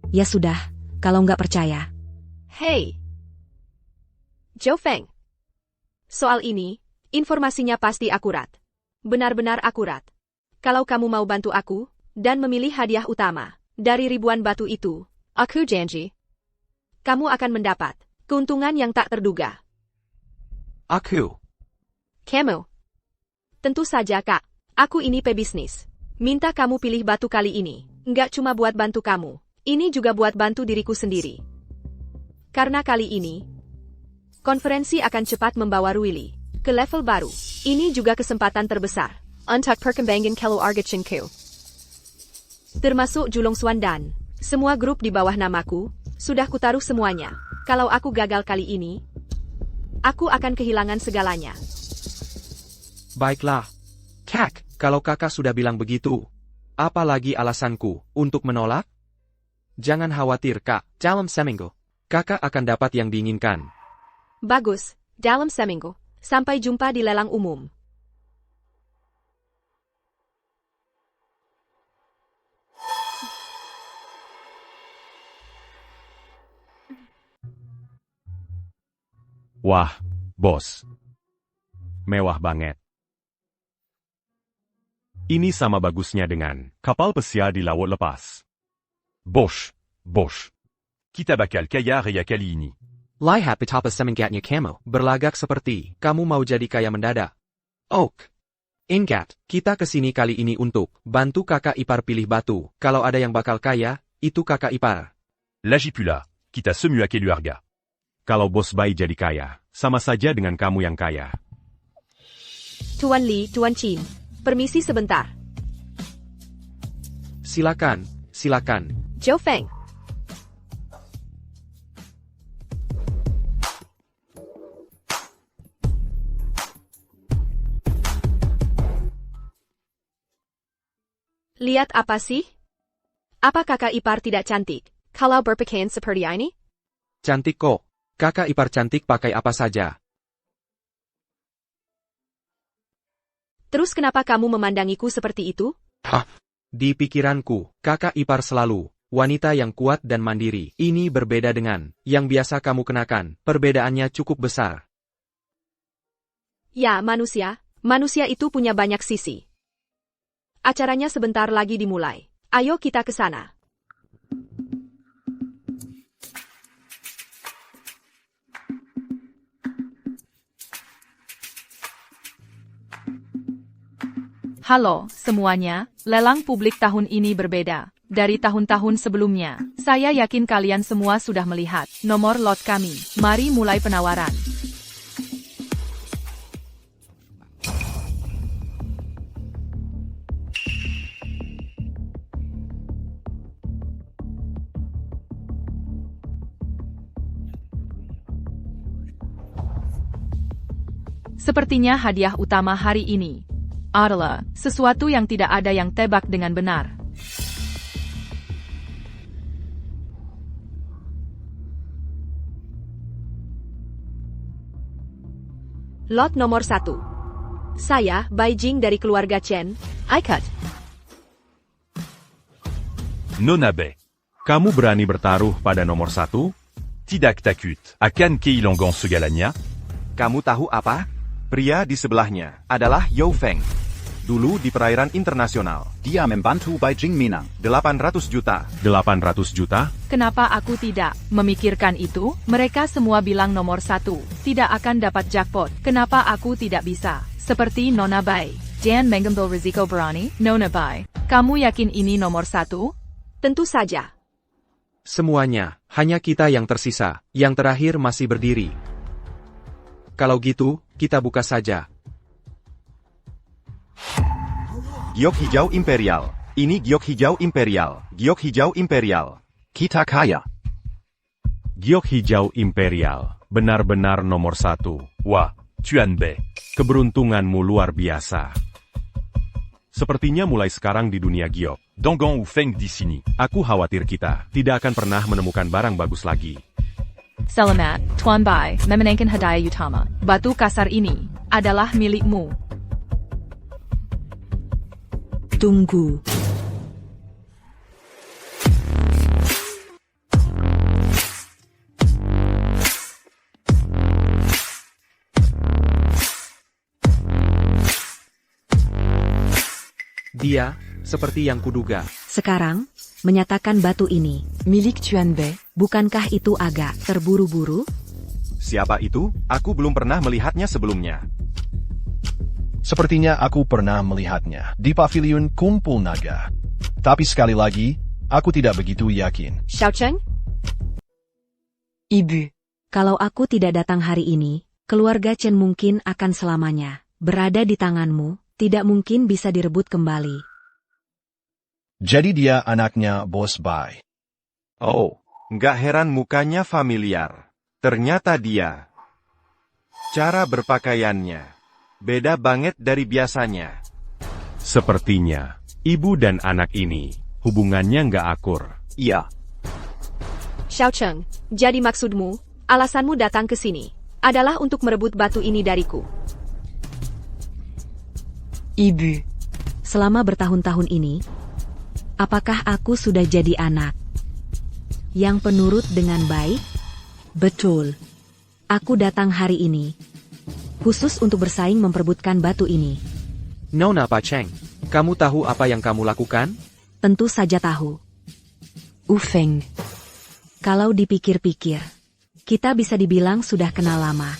Ya sudah, kalau nggak percaya. Hey! Zhou Feng. Soal ini, informasinya pasti akurat. Benar-benar akurat. Kalau kamu mau bantu aku, dan memilih hadiah utama, dari ribuan batu itu, aku janji, kamu akan mendapat keuntungan yang tak terduga. Aku. Kamu. Tentu saja, Kak. Aku ini pebisnis. Minta kamu pilih batu kali ini. Nggak cuma buat bantu kamu. Ini juga buat bantu diriku sendiri. Karena kali ini, konferensi akan cepat membawa Ruili ke level baru. Ini juga kesempatan terbesar untuk perkembangan keluarga Chenku. Termasuk Julong Xuan dan semua grup di bawah namaku, sudah kutaruh semuanya. Kalau aku gagal kali ini, aku akan kehilangan segalanya. Baiklah. Kak, kalau kakak sudah bilang begitu, apa lagi alasanku untuk menolak? Jangan khawatir, Kak. Dalam seminggu, kakak akan dapat yang diinginkan. Bagus, dalam seminggu. Sampai jumpa di lelang umum. Wah, bos. Mewah banget. Ini sama bagusnya dengan kapal pesiar di Laut Lepas. Bosch. Kita bakal kaya raya kali ini. Lihat betapa semangatnya kamu, berlagak seperti kamu mau jadi kaya mendadak. Oak. Ingat, kita kesini kali ini untuk bantu kakak ipar pilih batu. Kalau ada yang bakal kaya, itu kakak ipar. Lagipula, kita semua keluarga. Kalau bos Bai jadi kaya, sama saja dengan kamu yang kaya. Tuan Li, Tuan Chin. Permisi sebentar. Silakan. Zhou Feng. Lihat apa sih? Apa kakak ipar tidak cantik kalau berpakaian seperti ini? Cantik kok. Kakak ipar cantik pakai apa saja. Terus kenapa kamu memandangiku seperti itu? Di pikiranku, kakak ipar selalu wanita yang kuat dan mandiri. Ini berbeda dengan yang biasa kamu kenakan. Perbedaannya cukup besar. Ya, manusia itu punya banyak sisi. Acaranya sebentar lagi dimulai. Ayo kita ke sana. Halo, semuanya. Lelang publik tahun ini berbeda dari tahun-tahun sebelumnya. Saya yakin kalian semua sudah melihat nomor lot kami. Mari mulai penawaran. Sepertinya hadiah utama hari ini adalah sesuatu yang tidak ada yang tebak dengan benar. Lot nomor 1. Saya, Bai Jing dari keluarga Chen. Ikat. Nonabe. Kamu berani bertaruh pada nomor 1? Tidak takut akan kehilangan segalanya. Kamu tahu apa? Pria di sebelahnya adalah Yao Feng. Dulu di perairan internasional. Dia membantu Beijing menang. 800 juta. 800 juta? Kenapa aku tidak memikirkan itu? Mereka semua bilang nomor 1 tidak akan dapat jackpot. Kenapa aku tidak bisa? Seperti Nona Bai. Jangan mengambil risiko berani, Nona Bai. Kamu yakin ini nomor 1? Tentu saja. Semuanya, hanya kita yang tersisa, yang terakhir masih berdiri. Kalau gitu, kita buka saja. Giok hijau imperial. Ini giok hijau imperial. Giok hijau imperial. Kita kaya. Giok hijau imperial. Benar-benar nomor 1. Wah, Chuanbei. Keberuntunganmu luar biasa. Sepertinya mulai sekarang di dunia giok, Dongong Wu Feng di sini. aku khawatir kita tidak akan pernah menemukan barang bagus lagi. Selamat, Tuan Bai, memenangkan hadiah utama. Batu kasar ini adalah milikmu. Tunggu. Dia, seperti yang kuduga. Sekarang, menyatakan batu ini milik Chuanbei. Bukankah itu agak terburu-buru? Siapa itu? Aku belum pernah melihatnya sebelumnya. Sepertinya aku pernah melihatnya di pavilion kumpul naga. Tapi sekali lagi, aku tidak begitu yakin. Xiao Cheng? Ibu, kalau aku tidak datang hari ini, keluarga Chen mungkin akan selamanya berada di tanganmu, tidak mungkin bisa direbut kembali. Jadi dia anaknya Bos Bai. Oh, nggak heran mukanya familiar. Ternyata dia. Cara berpakaiannya beda banget dari biasanya. Sepertinya, ibu dan anak ini, hubungannya nggak akur. Iya. Xiao Cheng, jadi maksudmu, alasanmu datang ke sini, adalah untuk merebut batu ini dariku. Ibu, selama bertahun-tahun ini, apakah aku sudah jadi anak yang penurut dengan baik? Betul. Aku datang hari ini khusus untuk bersaing memperebutkan batu ini. Nona Pa Cheng, kamu tahu apa yang kamu lakukan? Tentu saja tahu. Wu Feng. Kalau dipikir-pikir, kita bisa dibilang sudah kenal lama.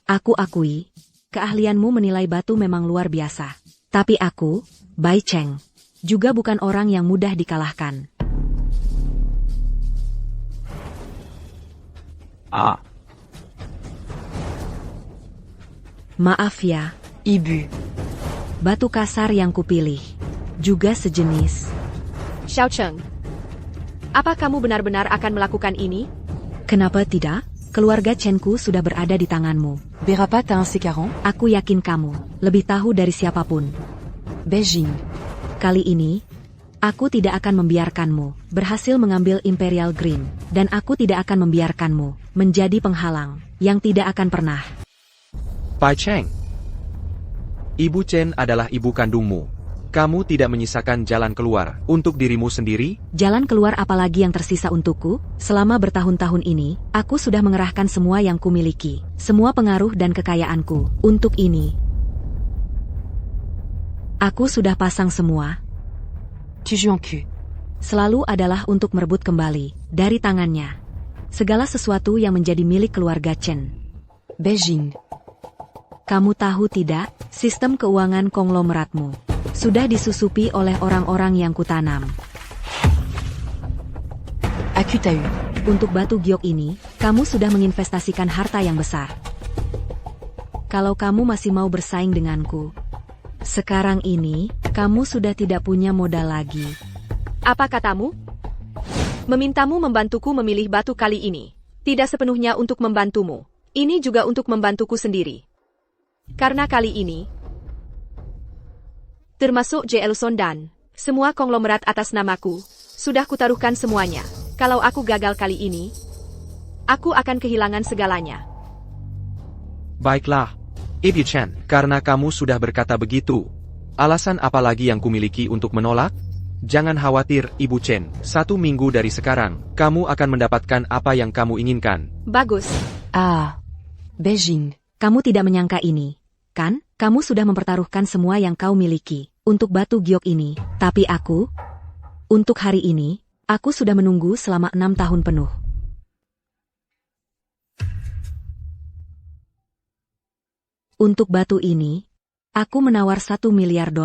Aku akui, keahlianmu menilai batu memang luar biasa. Tapi aku, Bai Cheng, juga bukan orang yang mudah dikalahkan. Maaf ya, Ibu. Batu kasar yang kupilih juga sejenis. Xiao Cheng, apa kamu benar-benar akan melakukan ini? Kenapa tidak? Keluarga Chenku sudah berada di tanganmu. Berapa tahun sekarang? Aku yakin kamu lebih tahu dari siapapun. Beijing. Kali ini, aku tidak akan membiarkanmu berhasil mengambil Imperial Green, dan aku tidak akan membiarkanmu menjadi penghalang yang tidak akan pernah. Pa Cheng, Ibu Chen adalah ibu kandungmu. Kamu tidak menyisakan jalan keluar untuk dirimu sendiri? Jalan keluar apalagi yang tersisa untukku? Selama bertahun-tahun ini, aku sudah mengerahkan semua yang kumiliki, semua pengaruh dan kekayaanku, untuk ini. Aku sudah pasang semua. Selalu adalah untuk merebut kembali, dari tangannya, segala sesuatu yang menjadi milik keluarga Chen. Beijing. Kamu tahu tidak, sistem keuangan konglomeratmu sudah disusupi oleh orang-orang yang kutanam. Aku tahu. Untuk batu giok ini, kamu sudah menginvestasikan harta yang besar. Kalau kamu masih mau bersaing denganku, sekarang ini, kamu sudah tidak punya modal lagi. Apa katamu? Memintamu membantuku memilih batu kali ini. Tidak sepenuhnya untuk membantumu. Ini juga untuk membantuku sendiri. Karena kali ini, termasuk Jelson dan semua konglomerat atas namaku, sudah kutaruhkan semuanya. Kalau aku gagal kali ini, aku akan kehilangan segalanya. Baiklah, Ibu Chen, karena kamu sudah berkata begitu, alasan apa lagi yang kumiliki untuk menolak? Jangan khawatir, Ibu Chen, 1 minggu dari sekarang, kamu akan mendapatkan apa yang kamu inginkan. Bagus. Beijing, kamu tidak menyangka ini. Kan, kamu sudah mempertaruhkan semua yang kau miliki untuk batu giok ini, tapi aku, untuk hari ini, aku sudah menunggu selama 6 tahun penuh. Untuk batu ini, aku menawar $1 miliar.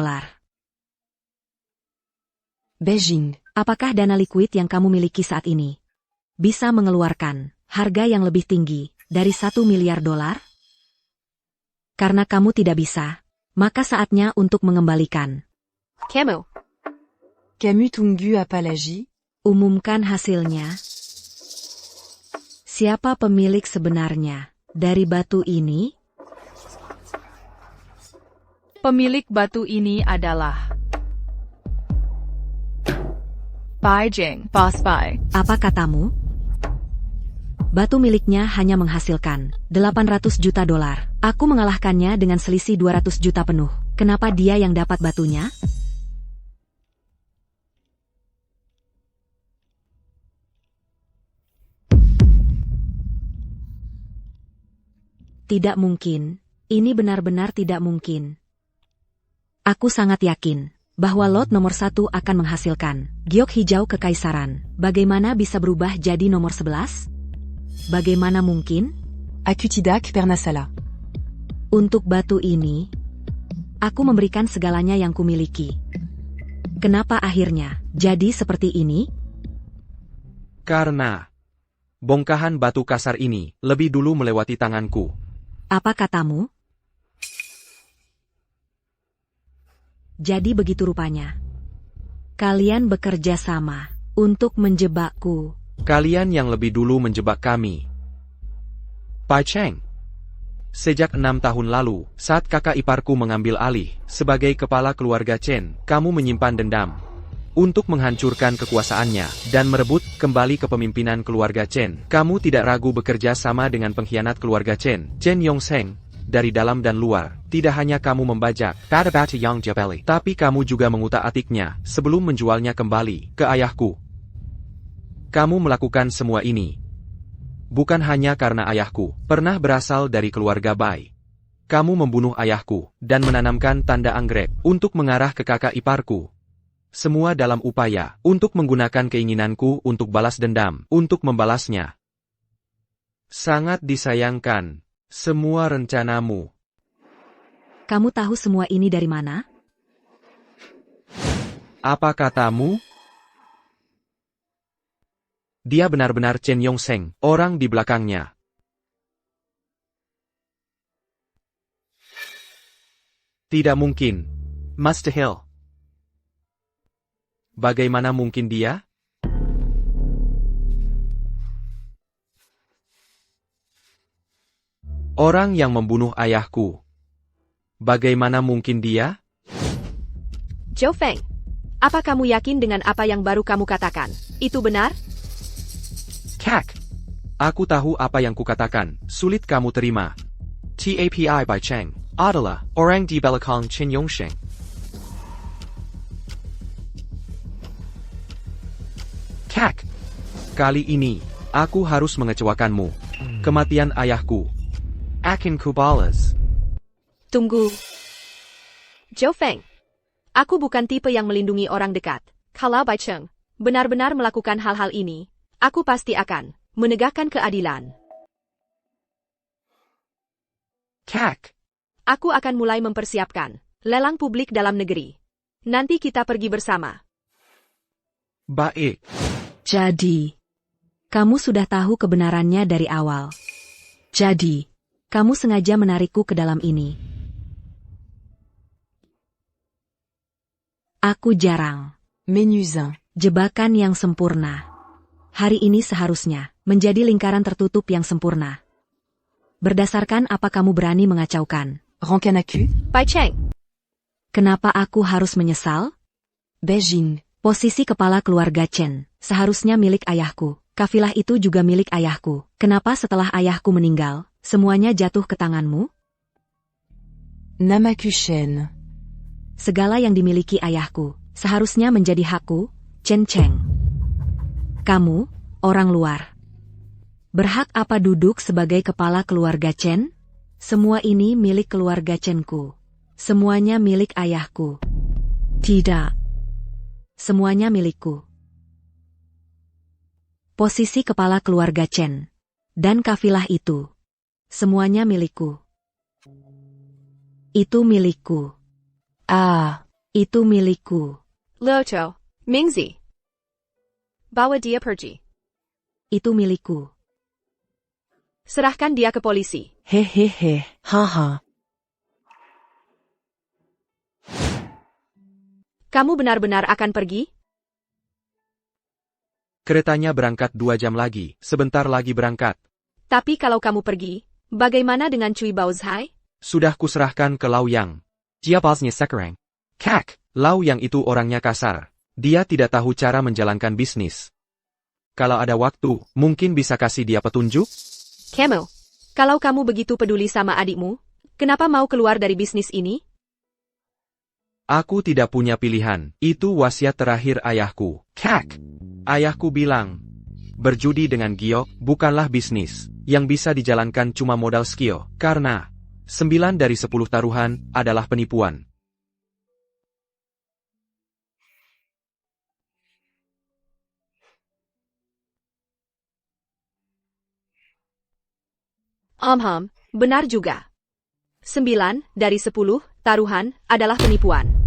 Beijing, apakah dana likuid yang kamu miliki saat ini bisa mengeluarkan harga yang lebih tinggi dari $1 miliar? Karena kamu tidak bisa, maka saatnya untuk mengembalikan. Camus Tunggu apa lagi? Umumkan hasilnya. Siapa pemilik sebenarnya dari batu ini? Pemilik batu ini adalah Bai Jing, Boss Bai. Apa katamu? Batu miliknya hanya menghasilkan $800 juta. Aku mengalahkannya dengan selisih 200 juta penuh. Kenapa dia yang dapat batunya? Tidak mungkin. Ini benar-benar tidak mungkin. Aku sangat yakin bahwa lot nomor 1 akan menghasilkan giok hijau kekaisaran. Bagaimana bisa berubah jadi nomor 11? Bagaimana mungkin? Aku tidak pernah salah. Untuk batu ini, aku memberikan segalanya yang kumiliki. Kenapa akhirnya jadi seperti ini? Karena bongkahan batu kasar ini lebih dulu melewati tanganku. Apa katamu? Jadi begitu rupanya. Kalian bekerja sama untuk menjebakku. Kalian yang lebih dulu menjebak kami. Pai Cheng. Sejak 6 tahun lalu, saat kakak iparku mengambil alih sebagai kepala keluarga Chen, kamu menyimpan dendam untuk menghancurkan kekuasaannya dan merebut kembali kepemimpinan keluarga Chen. Kamu tidak ragu bekerja sama dengan pengkhianat keluarga Chen, Chen Yongsheng, dari dalam dan luar. Tidak hanya kamu membajak Bata Yang Jabeli, tapi kamu juga mengutak-atiknya sebelum menjualnya kembali ke ayahku. Kamu melakukan semua ini bukan hanya karena ayahku pernah berasal dari keluarga Bai. Kamu membunuh ayahku dan menanamkan tanda anggrek untuk mengarah ke kakak iparku. Semua dalam upaya untuk menggunakan keinginanku untuk balas dendam, untuk membalasnya. Sangat disayangkan semua rencanamu. Kamu tahu semua ini dari mana? Apa katamu? Dia benar-benar Chen Yongsheng, orang di belakangnya. Tidak mungkin. Mustahil. Bagaimana mungkin dia? Orang yang membunuh ayahku. Bagaimana mungkin dia? Zhou Feng, apa kamu yakin dengan apa yang baru kamu katakan? Itu benar? Kak. Aku tahu apa yang kukatakan, sulit kamu terima. TAPI Bai Cheng adalah orang di belakang Chen Yongsheng. Kak. Kali ini, aku harus mengecewakanmu. Kematian ayahku akan kubalas. Tunggu. Zhou Feng, aku bukan tipe yang melindungi orang dekat. Kalau Bai Cheng benar-benar melakukan hal-hal ini, aku pasti akan menegakkan keadilan. Kak. Aku akan mulai mempersiapkan lelang publik dalam negeri. Nanti kita pergi bersama. Baik. Jadi, kamu sudah tahu kebenarannya dari awal. Jadi, kamu sengaja menarikku ke dalam ini. Aku jarang. Menusin. Jebakan yang sempurna. Hari ini seharusnya menjadi lingkaran tertutup yang sempurna. Berdasarkan apa kamu berani mengacaukan? Rancanaku. Pai Cheng. Kenapa aku harus menyesal? Beijing. Posisi kepala keluarga Chen seharusnya milik ayahku. Kafilah itu juga milik ayahku. Kenapa setelah ayahku meninggal, semuanya jatuh ke tanganmu? Namaku Shen. Segala yang dimiliki ayahku seharusnya menjadi hakku, Chen Cheng. Kamu, orang luar. Berhak apa duduk sebagai kepala keluarga Chen? Semua ini milik keluarga Chen-ku. Semuanya milik ayahku. Tidak. Semuanya milikku. Posisi kepala keluarga Chen. Dan kafilah itu. Semuanya milikku. Itu milikku. Ah, Itu milikku. Loto, Mingzi. Bawa dia pergi. Itu milikku. Serahkan dia ke polisi. hehehe, haha. Kamu benar-benar akan pergi? Keretanya berangkat 2 jam lagi, sebentar lagi berangkat. Tapi kalau kamu pergi, bagaimana dengan Cui Baozhai? Sudah kuserahkan ke Lau Yang. Jiapalsnya sekarang. Kak, Lau Yang itu orangnya kasar. Dia tidak tahu cara menjalankan bisnis. Kalau ada waktu, mungkin bisa kasih dia petunjuk? Kamu, kalau kamu begitu peduli sama adikmu, kenapa mau keluar dari bisnis ini? Aku tidak punya pilihan, itu wasiat terakhir ayahku. Kak, ayahku bilang, berjudi dengan giok bukanlah bisnis, yang bisa dijalankan cuma modal skill, karena 9 dari 10 taruhan adalah penipuan. Benar juga. 9 dari 10 taruhan adalah penipuan.